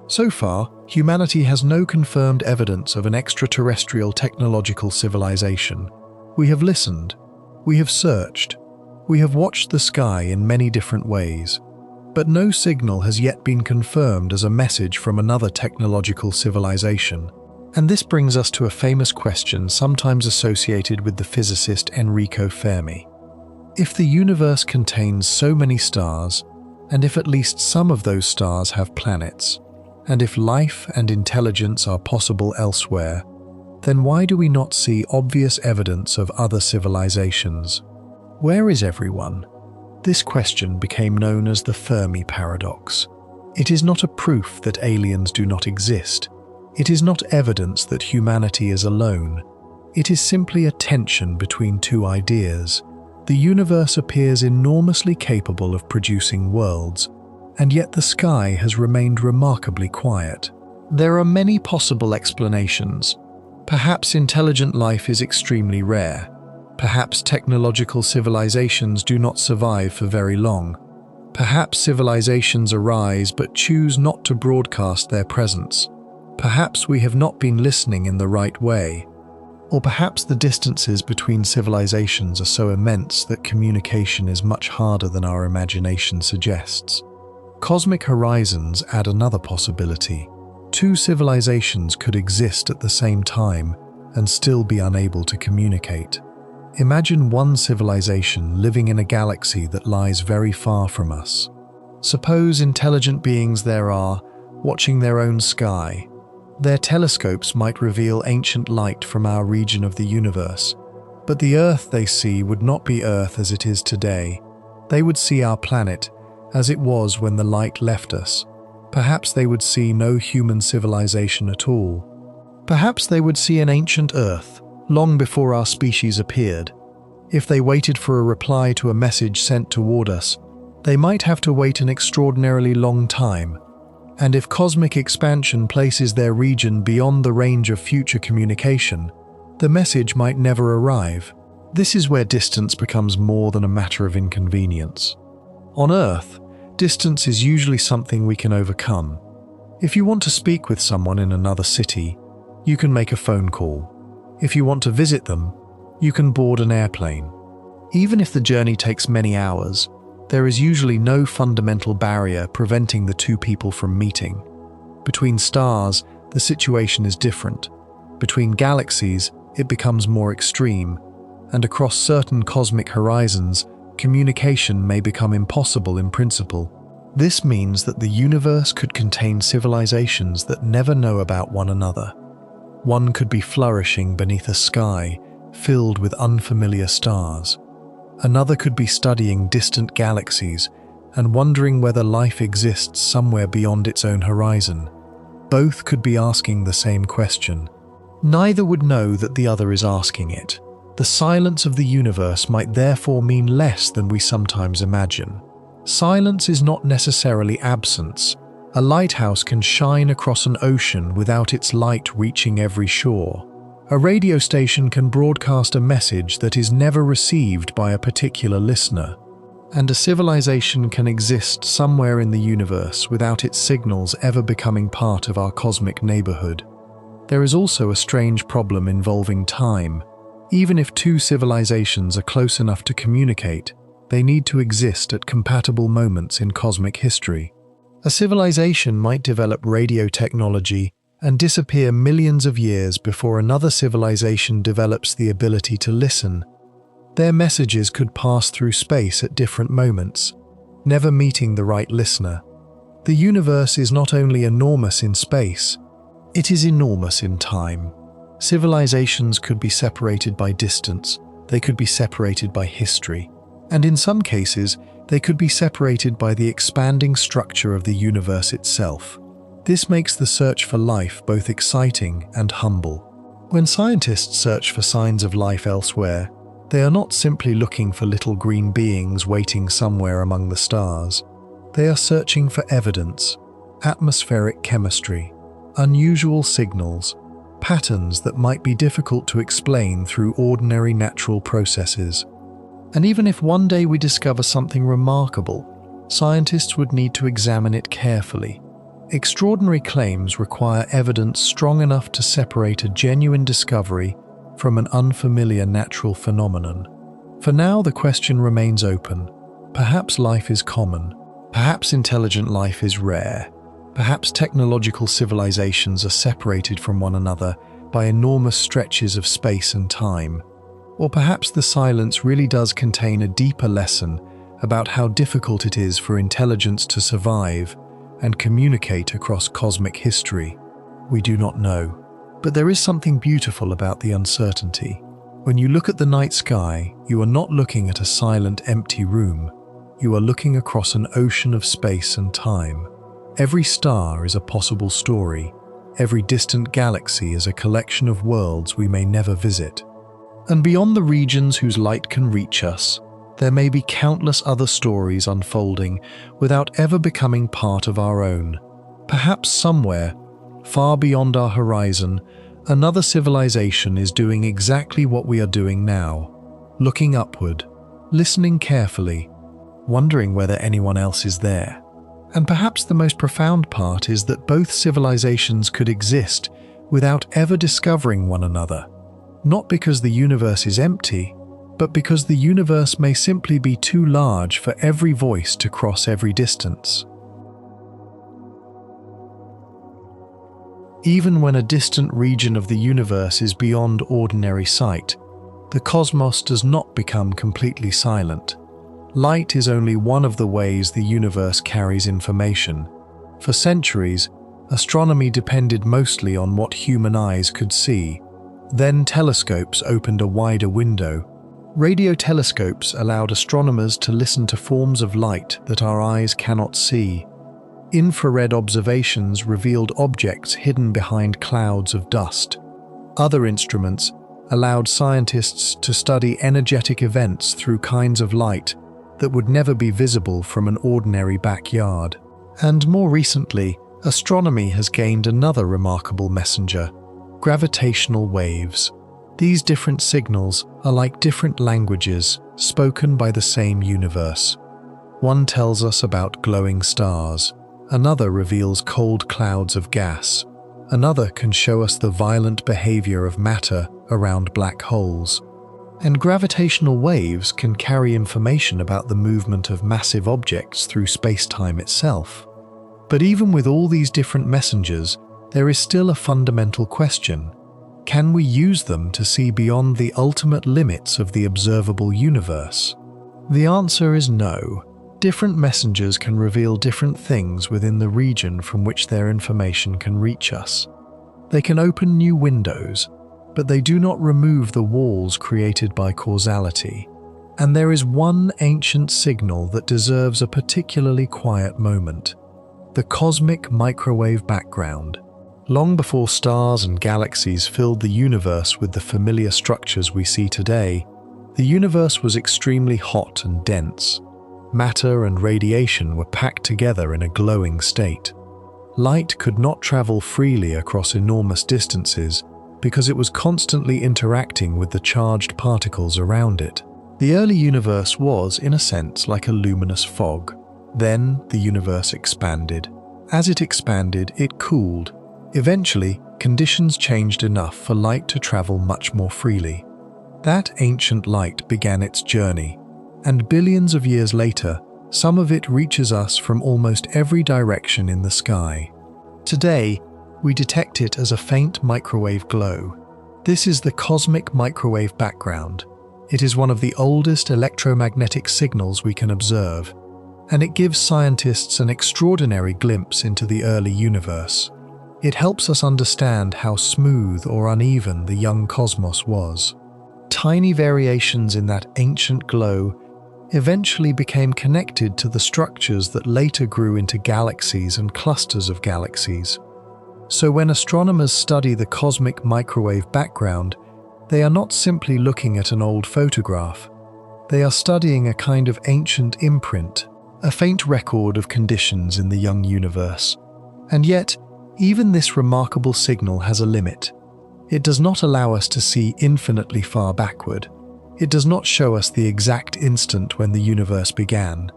So far, humanity has no confirmed evidence of an extraterrestrial technological civilization. We have listened, we have searched, we have watched the sky in many different ways, but no signal has yet been confirmed as a message from another technological civilization. And this brings us to a famous question sometimes associated with the physicist Enrico Fermi. If the universe contains so many stars, and if at least some of those stars have planets, and if life and intelligence are possible elsewhere, then why do we not see obvious evidence of other civilizations? Where is everyone? This question became known as the Fermi paradox. It is not a proof that aliens do not exist. It is not evidence that humanity is alone. It is simply a tension between two ideas. The universe appears enormously capable of producing worlds, and yet the sky has remained remarkably quiet. There are many possible explanations. Perhaps intelligent life is extremely rare. Perhaps technological civilizations do not survive for very long. Perhaps civilizations arise but choose not to broadcast their presence. Perhaps we have not been listening in the right way. Or perhaps the distances between civilizations are so immense that communication is much harder than our imagination suggests. Cosmic horizons add another possibility. Two civilizations could exist at the same time and still be unable to communicate. Imagine one civilization living in a galaxy that lies very far from us. Suppose intelligent beings there are, watching their own sky. Their telescopes might reveal ancient light from our region of the universe, but the Earth they see would not be Earth as it is today. They would see our planet as it was when the light left us. Perhaps they would see no human civilization at all. Perhaps they would see an ancient Earth, long before our species appeared. If they waited for a reply to a message sent toward us, they might have to wait an extraordinarily long time. And if cosmic expansion places their region beyond the range of future communication, the message might never arrive. This is where distance becomes more than a matter of inconvenience. On Earth, distance is usually something we can overcome. If you want to speak with someone in another city, you can make a phone call. If you want to visit them, you can board an airplane. Even if the journey takes many hours, there is usually no fundamental barrier preventing the two people from meeting. Between stars, the situation is different. Between galaxies, it becomes more extreme, and across certain cosmic horizons, communication may become impossible in principle. This means that the universe could contain civilizations that never know about one another. One could be flourishing beneath a sky filled with unfamiliar stars. Another could be studying distant galaxies and wondering whether life exists somewhere beyond its own horizon. Both could be asking the same question. Neither would know that the other is asking it. The silence of the universe might therefore mean less than we sometimes imagine. Silence is not necessarily absence. A lighthouse can shine across an ocean without its light reaching every shore. A radio station can broadcast a message that is never received by a particular listener. And a civilization can exist somewhere in the universe without its signals ever becoming part of our cosmic neighborhood. There is also a strange problem involving time. Even if two civilizations are close enough to communicate, they need to exist at compatible moments in cosmic history. A civilization might develop radio technology and disappear millions of years before another civilization develops the ability to listen. Their messages could pass through space at different moments, never meeting the right listener. The universe is not only enormous in space, it is enormous in time. Civilizations could be separated by distance, they could be separated by history, and in some cases, they could be separated by the expanding structure of the universe itself. This makes the search for life both exciting and humble. When scientists search for signs of life elsewhere, they are not simply looking for little green beings waiting somewhere among the stars. They are searching for evidence, atmospheric chemistry, unusual signals, patterns that might be difficult to explain through ordinary natural processes. And even if one day we discover something remarkable, scientists would need to examine it carefully. Extraordinary claims require evidence strong enough to separate a genuine discovery from an unfamiliar natural phenomenon. For now, the question remains open. Perhaps life is common. Perhaps intelligent life is rare. Perhaps technological civilizations are separated from one another by enormous stretches of space and time. Or perhaps the silence really does contain a deeper lesson about how difficult it is for intelligence to survive and communicate across cosmic history. We do not know. But there is something beautiful about the uncertainty. When you look at the night sky, you are not looking at a silent, empty room. You are looking across an ocean of space and time. Every star is a possible story. Every distant galaxy is a collection of worlds we may never visit. And beyond the regions whose light can reach us, there may be countless other stories unfolding without ever becoming part of our own. Perhaps somewhere, far beyond our horizon, another civilization is doing exactly what we are doing now, looking upward, listening carefully, wondering whether anyone else is there. And perhaps the most profound part is that both civilizations could exist without ever discovering one another. Not because the universe is empty, but because the universe may simply be too large for every voice to cross every distance. Even when a distant region of the universe is beyond ordinary sight, the cosmos does not become completely silent. Light is only one of the ways the universe carries information. For centuries, astronomy depended mostly on what human eyes could see. Then telescopes opened a wider window. Radio telescopes allowed astronomers to listen to forms of light that our eyes cannot see. Infrared observations revealed objects hidden behind clouds of dust. Other instruments allowed scientists to study energetic events through kinds of light that would never be visible from an ordinary backyard. And more recently, astronomy has gained another remarkable messenger: gravitational waves. These different signals are like different languages spoken by the same universe. One tells us about glowing stars. Another reveals cold clouds of gas. Another can show us the violent behavior of matter around black holes. And gravitational waves can carry information about the movement of massive objects through space-time itself. But even with all these different messengers, there is still a fundamental question. Can we use them to see beyond the ultimate limits of the observable universe? The answer is no. Different messengers can reveal different things within the region from which their information can reach us. They can open new windows, but they do not remove the walls created by causality. And there is one ancient signal that deserves a particularly quiet moment: the cosmic microwave background. Long before stars and galaxies filled the universe with the familiar structures we see today, the universe was extremely hot and dense. Matter and radiation were packed together in a glowing state. Light could not travel freely across enormous distances because it was constantly interacting with the charged particles around it. The early universe was, in a sense, like a luminous fog. Then the universe expanded. As it expanded, it cooled. Eventually, conditions changed enough for light to travel much more freely. That ancient light began its journey, and billions of years later, some of it reaches us from almost every direction in the sky. Today, we detect it as a faint microwave glow. This is the cosmic microwave background. It is one of the oldest electromagnetic signals we can observe, and it gives scientists an extraordinary glimpse into the early universe. It helps us understand how smooth or uneven the young cosmos was. Tiny variations in that ancient glow eventually became connected to the structures that later grew into galaxies and clusters of galaxies. So when astronomers study the cosmic microwave background, they are not simply looking at an old photograph. They are studying a kind of ancient imprint, a faint record of conditions in the young universe. And yet, even this remarkable signal has a limit. It does not allow us to see infinitely far backward. It does not show us the exact instant when the universe began,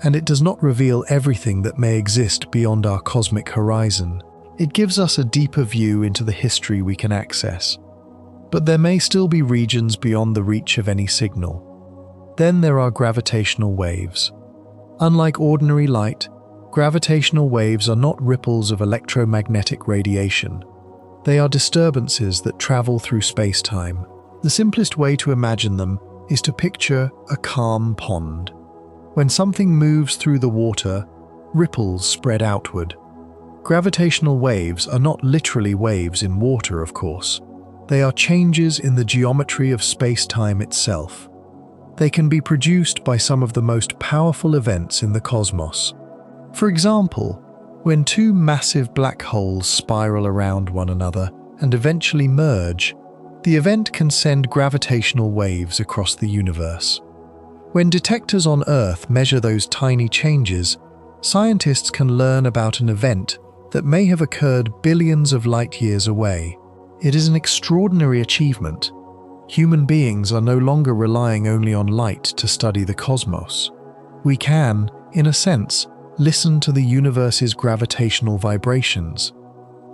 and it does not reveal everything that may exist beyond our cosmic horizon. It gives us a deeper view into the history we can access. But there may still be regions beyond the reach of any signal. Then there are gravitational waves. Unlike ordinary light, gravitational waves are not ripples of electromagnetic radiation. They are disturbances that travel through space-time. The simplest way to imagine them is to picture a calm pond. When something moves through the water, ripples spread outward. Gravitational waves are not literally waves in water, of course. They are changes in the geometry of space-time itself. They can be produced by some of the most powerful events in the cosmos. For example, when two massive black holes spiral around one another and eventually merge, the event can send gravitational waves across the universe. When detectors on Earth measure those tiny changes, scientists can learn about an event that may have occurred billions of light years away. It is an extraordinary achievement. Human beings are no longer relying only on light to study the cosmos. We can, in a sense, listen to the universe's gravitational vibrations.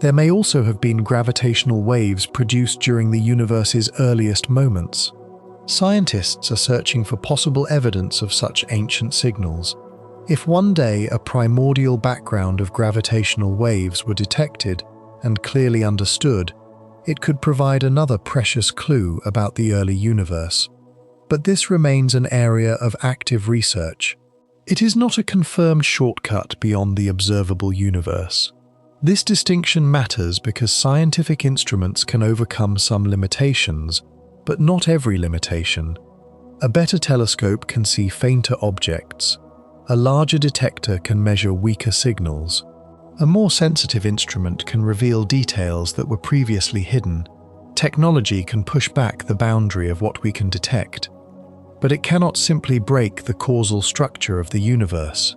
There may also have been gravitational waves produced during the universe's earliest moments. Scientists are searching for possible evidence of such ancient signals. If one day a primordial background of gravitational waves were detected and clearly understood, it could provide another precious clue about the early universe. But this remains an area of active research. It is not a confirmed shortcut beyond the observable universe. This distinction matters because scientific instruments can overcome some limitations, but not every limitation. A better telescope can see fainter objects. A larger detector can measure weaker signals. A more sensitive instrument can reveal details that were previously hidden. Technology can push back the boundary of what we can detect, but it cannot simply break the causal structure of the universe.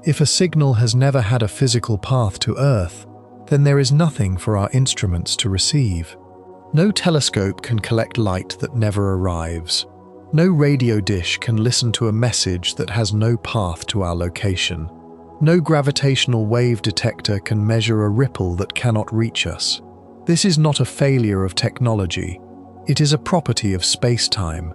If a signal has never had a physical path to Earth, then there is nothing for our instruments to receive. No telescope can collect light that never arrives. No radio dish can listen to a message that has no path to our location. No gravitational wave detector can measure a ripple that cannot reach us. This is not a failure of technology. It is a property of space-time.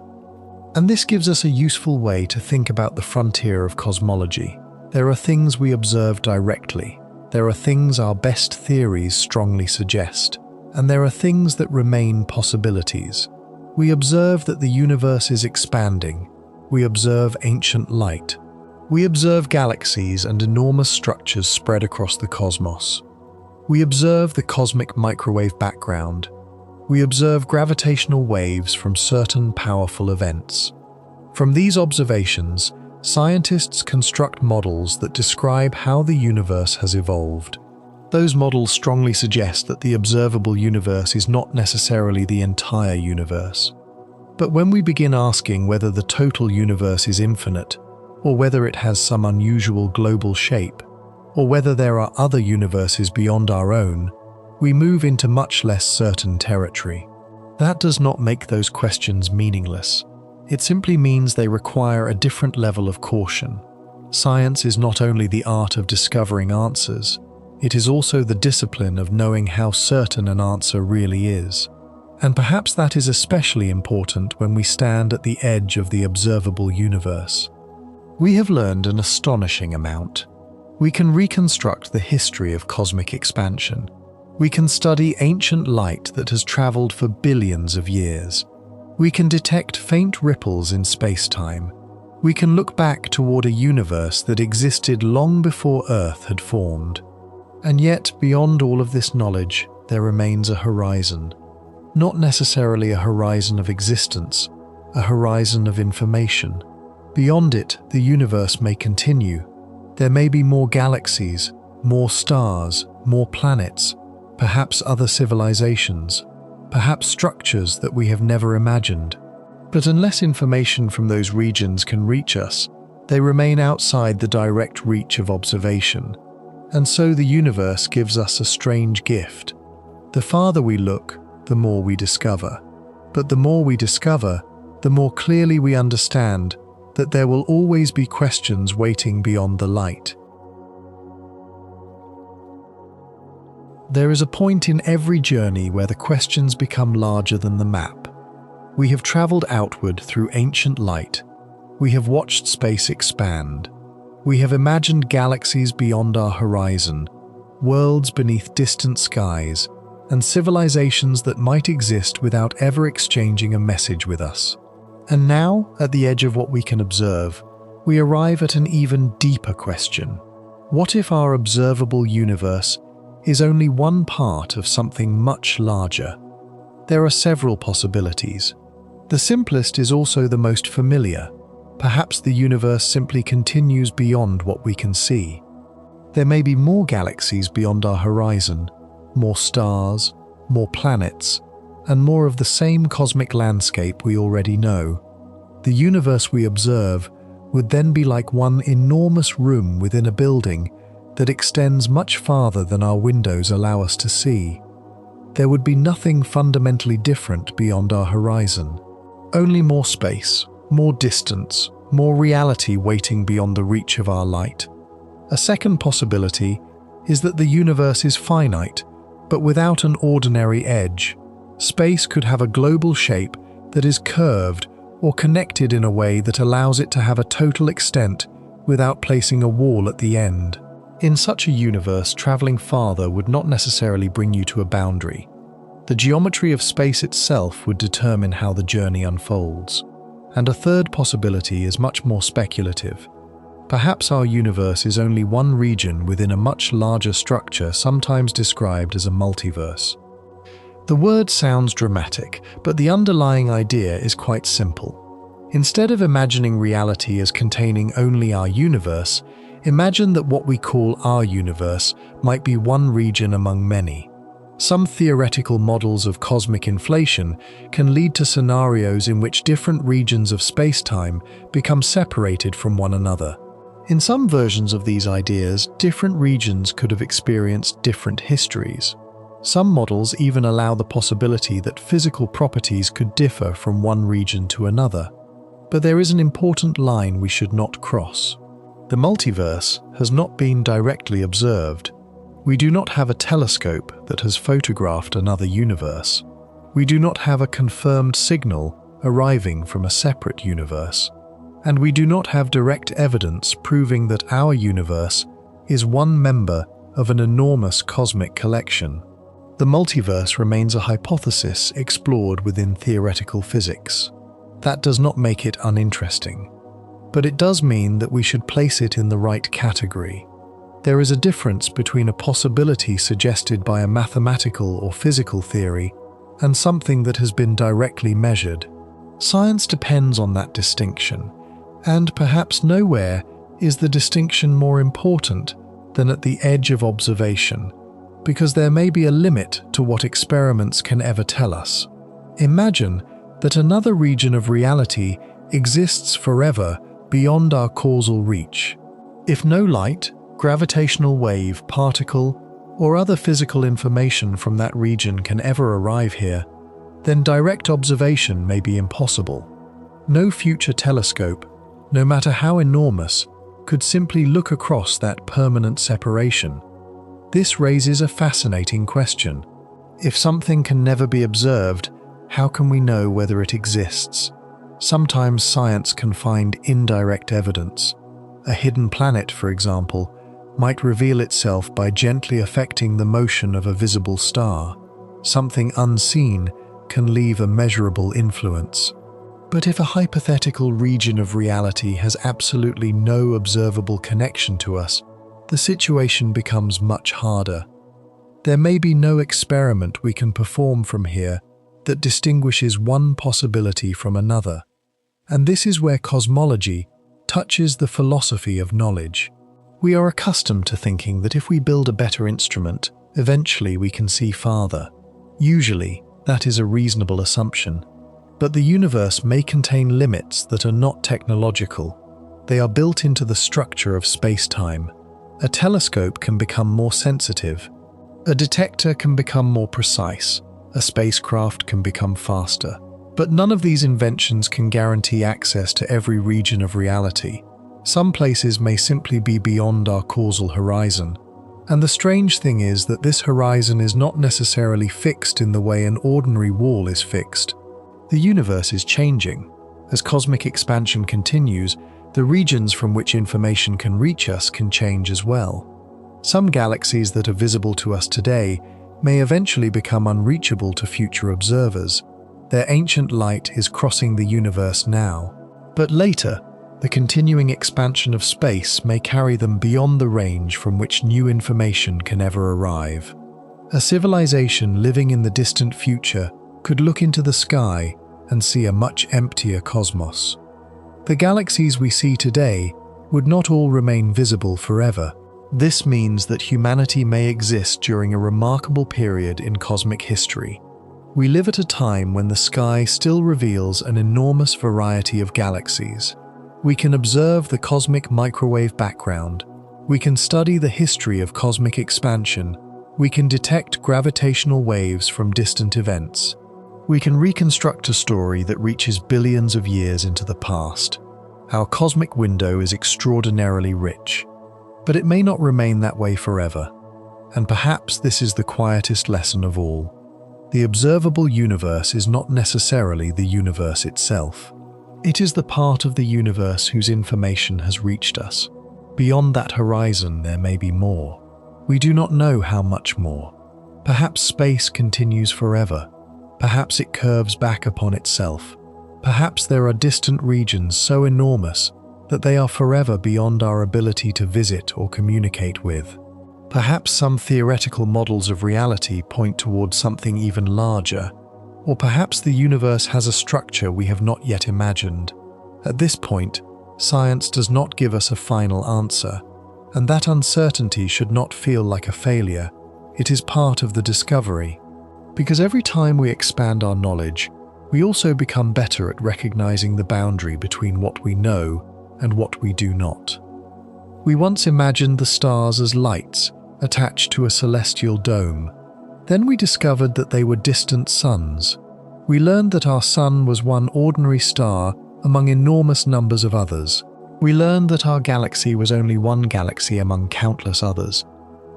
And this gives us a useful way to think about the frontier of cosmology. There are things we observe directly. There are things our best theories strongly suggest. and there are things that remain possibilities. We observe that the universe is expanding. We observe ancient light. We observe galaxies and enormous structures spread across the cosmos. We observe the cosmic microwave background. We observe gravitational waves from certain powerful events. From these observations, scientists construct models that describe how the universe has evolved. Those models strongly suggest that the observable universe is not necessarily the entire universe. But when we begin asking whether the total universe is infinite, or whether it has some unusual global shape, or whether there are other universes beyond our own, we move into much less certain territory. That does not make those questions meaningless. It simply means they require a different level of caution. Science is not only the art of discovering answers, it is also the discipline of knowing how certain an answer really is. And perhaps that is especially important when we stand at the edge of the observable universe. We have learned an astonishing amount. We can reconstruct the history of cosmic expansion. We can study ancient light that has traveled for billions of years. We can detect faint ripples in space-time. We can look back toward a universe that existed long before Earth had formed. And yet, beyond all of this knowledge, there remains a horizon. Not necessarily a horizon of existence, a horizon of information. Beyond it, the universe may continue. There may be more galaxies, more stars, more planets, perhaps other civilizations, perhaps structures that we have never imagined. But unless information from those regions can reach us, they remain outside the direct reach of observation. And so the universe gives us a strange gift. The farther we look, the more we discover. But the more we discover, the more clearly we understand that there will always be questions waiting beyond the light. There is a point in every journey where the questions become larger than the map. We have traveled outward through ancient light. We have watched space expand. We have imagined galaxies beyond our horizon, worlds beneath distant skies, and civilizations that might exist without ever exchanging a message with us. And now, at the edge of what we can observe, we arrive at an even deeper question. What if our observable universe is only one part of something much larger? There are several possibilities. The simplest is also the most familiar. Perhaps the universe simply continues beyond what we can see. There may be more galaxies beyond our horizon, more stars, more planets, and more of the same cosmic landscape we already know. The universe we observe would then be like one enormous room within a building that extends much farther than our windows allow us to see. There would be nothing fundamentally different beyond our horizon. Only more space, more distance, more reality waiting beyond the reach of our light. A second possibility is that the universe is finite, but without an ordinary edge. Space could have a global shape that is curved or connected in a way that allows it to have a total extent without placing a wall at the end. In such a universe, traveling farther would not necessarily bring you to a boundary. The geometry of space itself would determine how the journey unfolds. And a third possibility is much more speculative. Perhaps our universe is only one region within a much larger structure, sometimes described as a multiverse. The word sounds dramatic, but the underlying idea is quite simple. Instead of imagining reality as containing only our universe, imagine that what we call our universe might be one region among many. Some theoretical models of cosmic inflation can lead to scenarios in which different regions of space-time become separated from one another. In some versions of these ideas, different regions could have experienced different histories. Some models even allow the possibility that physical properties could differ from one region to another. But there is an important line we should not cross. The multiverse has not been directly observed. We do not have a telescope that has photographed another universe. We do not have a confirmed signal arriving from a separate universe. And we do not have direct evidence proving that our universe is one member of an enormous cosmic collection. The multiverse remains a hypothesis explored within theoretical physics. That does not make it uninteresting, but it does mean that we should place it in the right category. There is a difference between a possibility suggested by a mathematical or physical theory and something that has been directly measured. Science depends on that distinction, and perhaps nowhere is the distinction more important than at the edge of observation, because there may be a limit to what experiments can ever tell us. Imagine that another region of reality exists forever beyond our causal reach. If no light, gravitational wave, particle, or other physical information from that region can ever arrive here, then direct observation may be impossible. No future telescope, no matter how enormous, could simply look across that permanent separation. This raises a fascinating question. If something can never be observed, how can we know whether it exists? Sometimes science can find indirect evidence. A hidden planet, for example, might reveal itself by gently affecting the motion of a visible star. Something unseen can leave a measurable influence. But if a hypothetical region of reality has absolutely no observable connection to us, the situation becomes much harder. There may be no experiment we can perform from here that distinguishes one possibility from another. And this is where cosmology touches the philosophy of knowledge. We are accustomed to thinking that if we build a better instrument, eventually we can see farther. Usually, that is a reasonable assumption. But the universe may contain limits that are not technological. They are built into the structure of space-time. A telescope can become more sensitive. A detector can become more precise. A spacecraft can become faster. But none of these inventions can guarantee access to every region of reality. Some places may simply be beyond our causal horizon. And the strange thing is that this horizon is not necessarily fixed in the way an ordinary wall is fixed. The universe is changing. As cosmic expansion continues, the regions from which information can reach us can change as well. Some galaxies that are visible to us today may eventually become unreachable to future observers. Their ancient light is crossing the universe now. But later, the continuing expansion of space may carry them beyond the range from which new information can ever arrive. A civilization living in the distant future could look into the sky and see a much emptier cosmos. The galaxies we see today would not all remain visible forever. This means that humanity may exist during a remarkable period in cosmic history. We live at a time when the sky still reveals an enormous variety of galaxies. We can observe the cosmic microwave background. We can study the history of cosmic expansion. We can detect gravitational waves from distant events. We can reconstruct a story that reaches billions of years into the past. Our cosmic window is extraordinarily rich, but it may not remain that way forever. And perhaps this is the quietest lesson of all. The observable universe is not necessarily the universe itself. It is the part of the universe whose information has reached us. Beyond that horizon, there may be more. We do not know how much more. Perhaps space continues forever. Perhaps it curves back upon itself. Perhaps there are distant regions so enormous that they are forever beyond our ability to visit or communicate with. Perhaps some theoretical models of reality point towards something even larger. Or perhaps the universe has a structure we have not yet imagined. At this point, science does not give us a final answer, and that uncertainty should not feel like a failure. It is part of the discovery. Because every time we expand our knowledge, we also become better at recognizing the boundary between what we know and what we do not. We once imagined the stars as lights attached to a celestial dome. Then we discovered that they were distant suns. We learned that our sun was one ordinary star among enormous numbers of others. We learned that our galaxy was only one galaxy among countless others.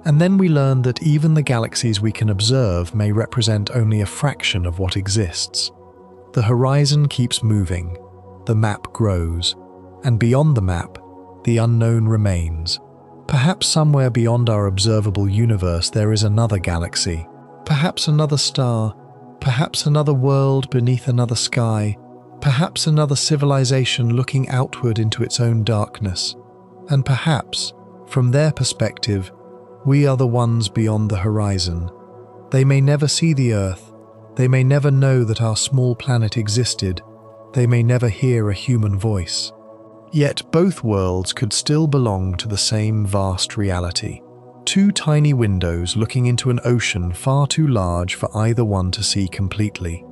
And then we learned that even the galaxies we can observe may represent only a fraction of what exists. The horizon keeps moving, the map grows, and beyond the map, the unknown remains. Perhaps somewhere beyond our observable universe there is another galaxy. Perhaps another star, perhaps another world beneath another sky, perhaps another civilization looking outward into its own darkness. And perhaps, from their perspective, we are the ones beyond the horizon. They may never see the Earth, they may never know that our small planet existed, they may never hear a human voice. Yet both worlds could still belong to the same vast reality. Two tiny windows looking into an ocean far too large for either one to see completely.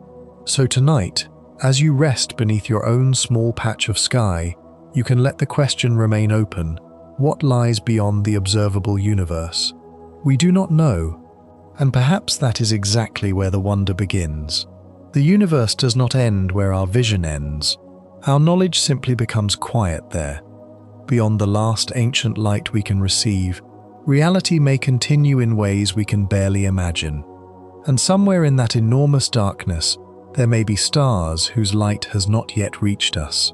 So tonight, as you rest beneath your own small patch of sky, you can let the question remain open: what lies beyond the observable universe? We do not know, and perhaps that is exactly where the wonder begins. The universe does not end where our vision ends. Our knowledge simply becomes quiet there. Beyond the last ancient light we can receive, reality may continue in ways we can barely imagine. And somewhere in that enormous darkness, there may be stars whose light has not yet reached us.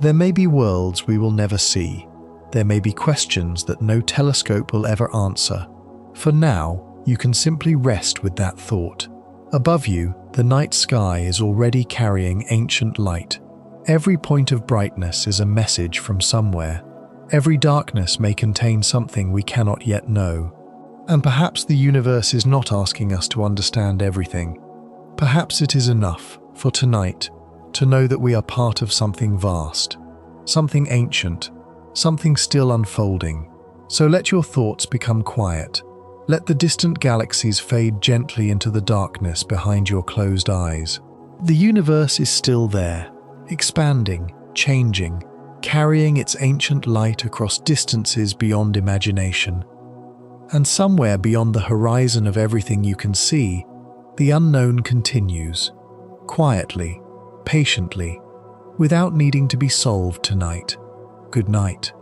There may be worlds we will never see. There may be questions that no telescope will ever answer. For now, you can simply rest with that thought. Above you, the night sky is already carrying ancient light. Every point of brightness is a message from somewhere. Every darkness may contain something we cannot yet know. And perhaps the universe is not asking us to understand everything. Perhaps it is enough, for tonight, to know that we are part of something vast, something ancient, something still unfolding. So let your thoughts become quiet. Let the distant galaxies fade gently into the darkness behind your closed eyes. The universe is still there, expanding, changing, carrying its ancient light across distances beyond imagination. And somewhere beyond the horizon of everything you can see, the unknown continues, quietly, patiently, without needing to be solved tonight. Good night.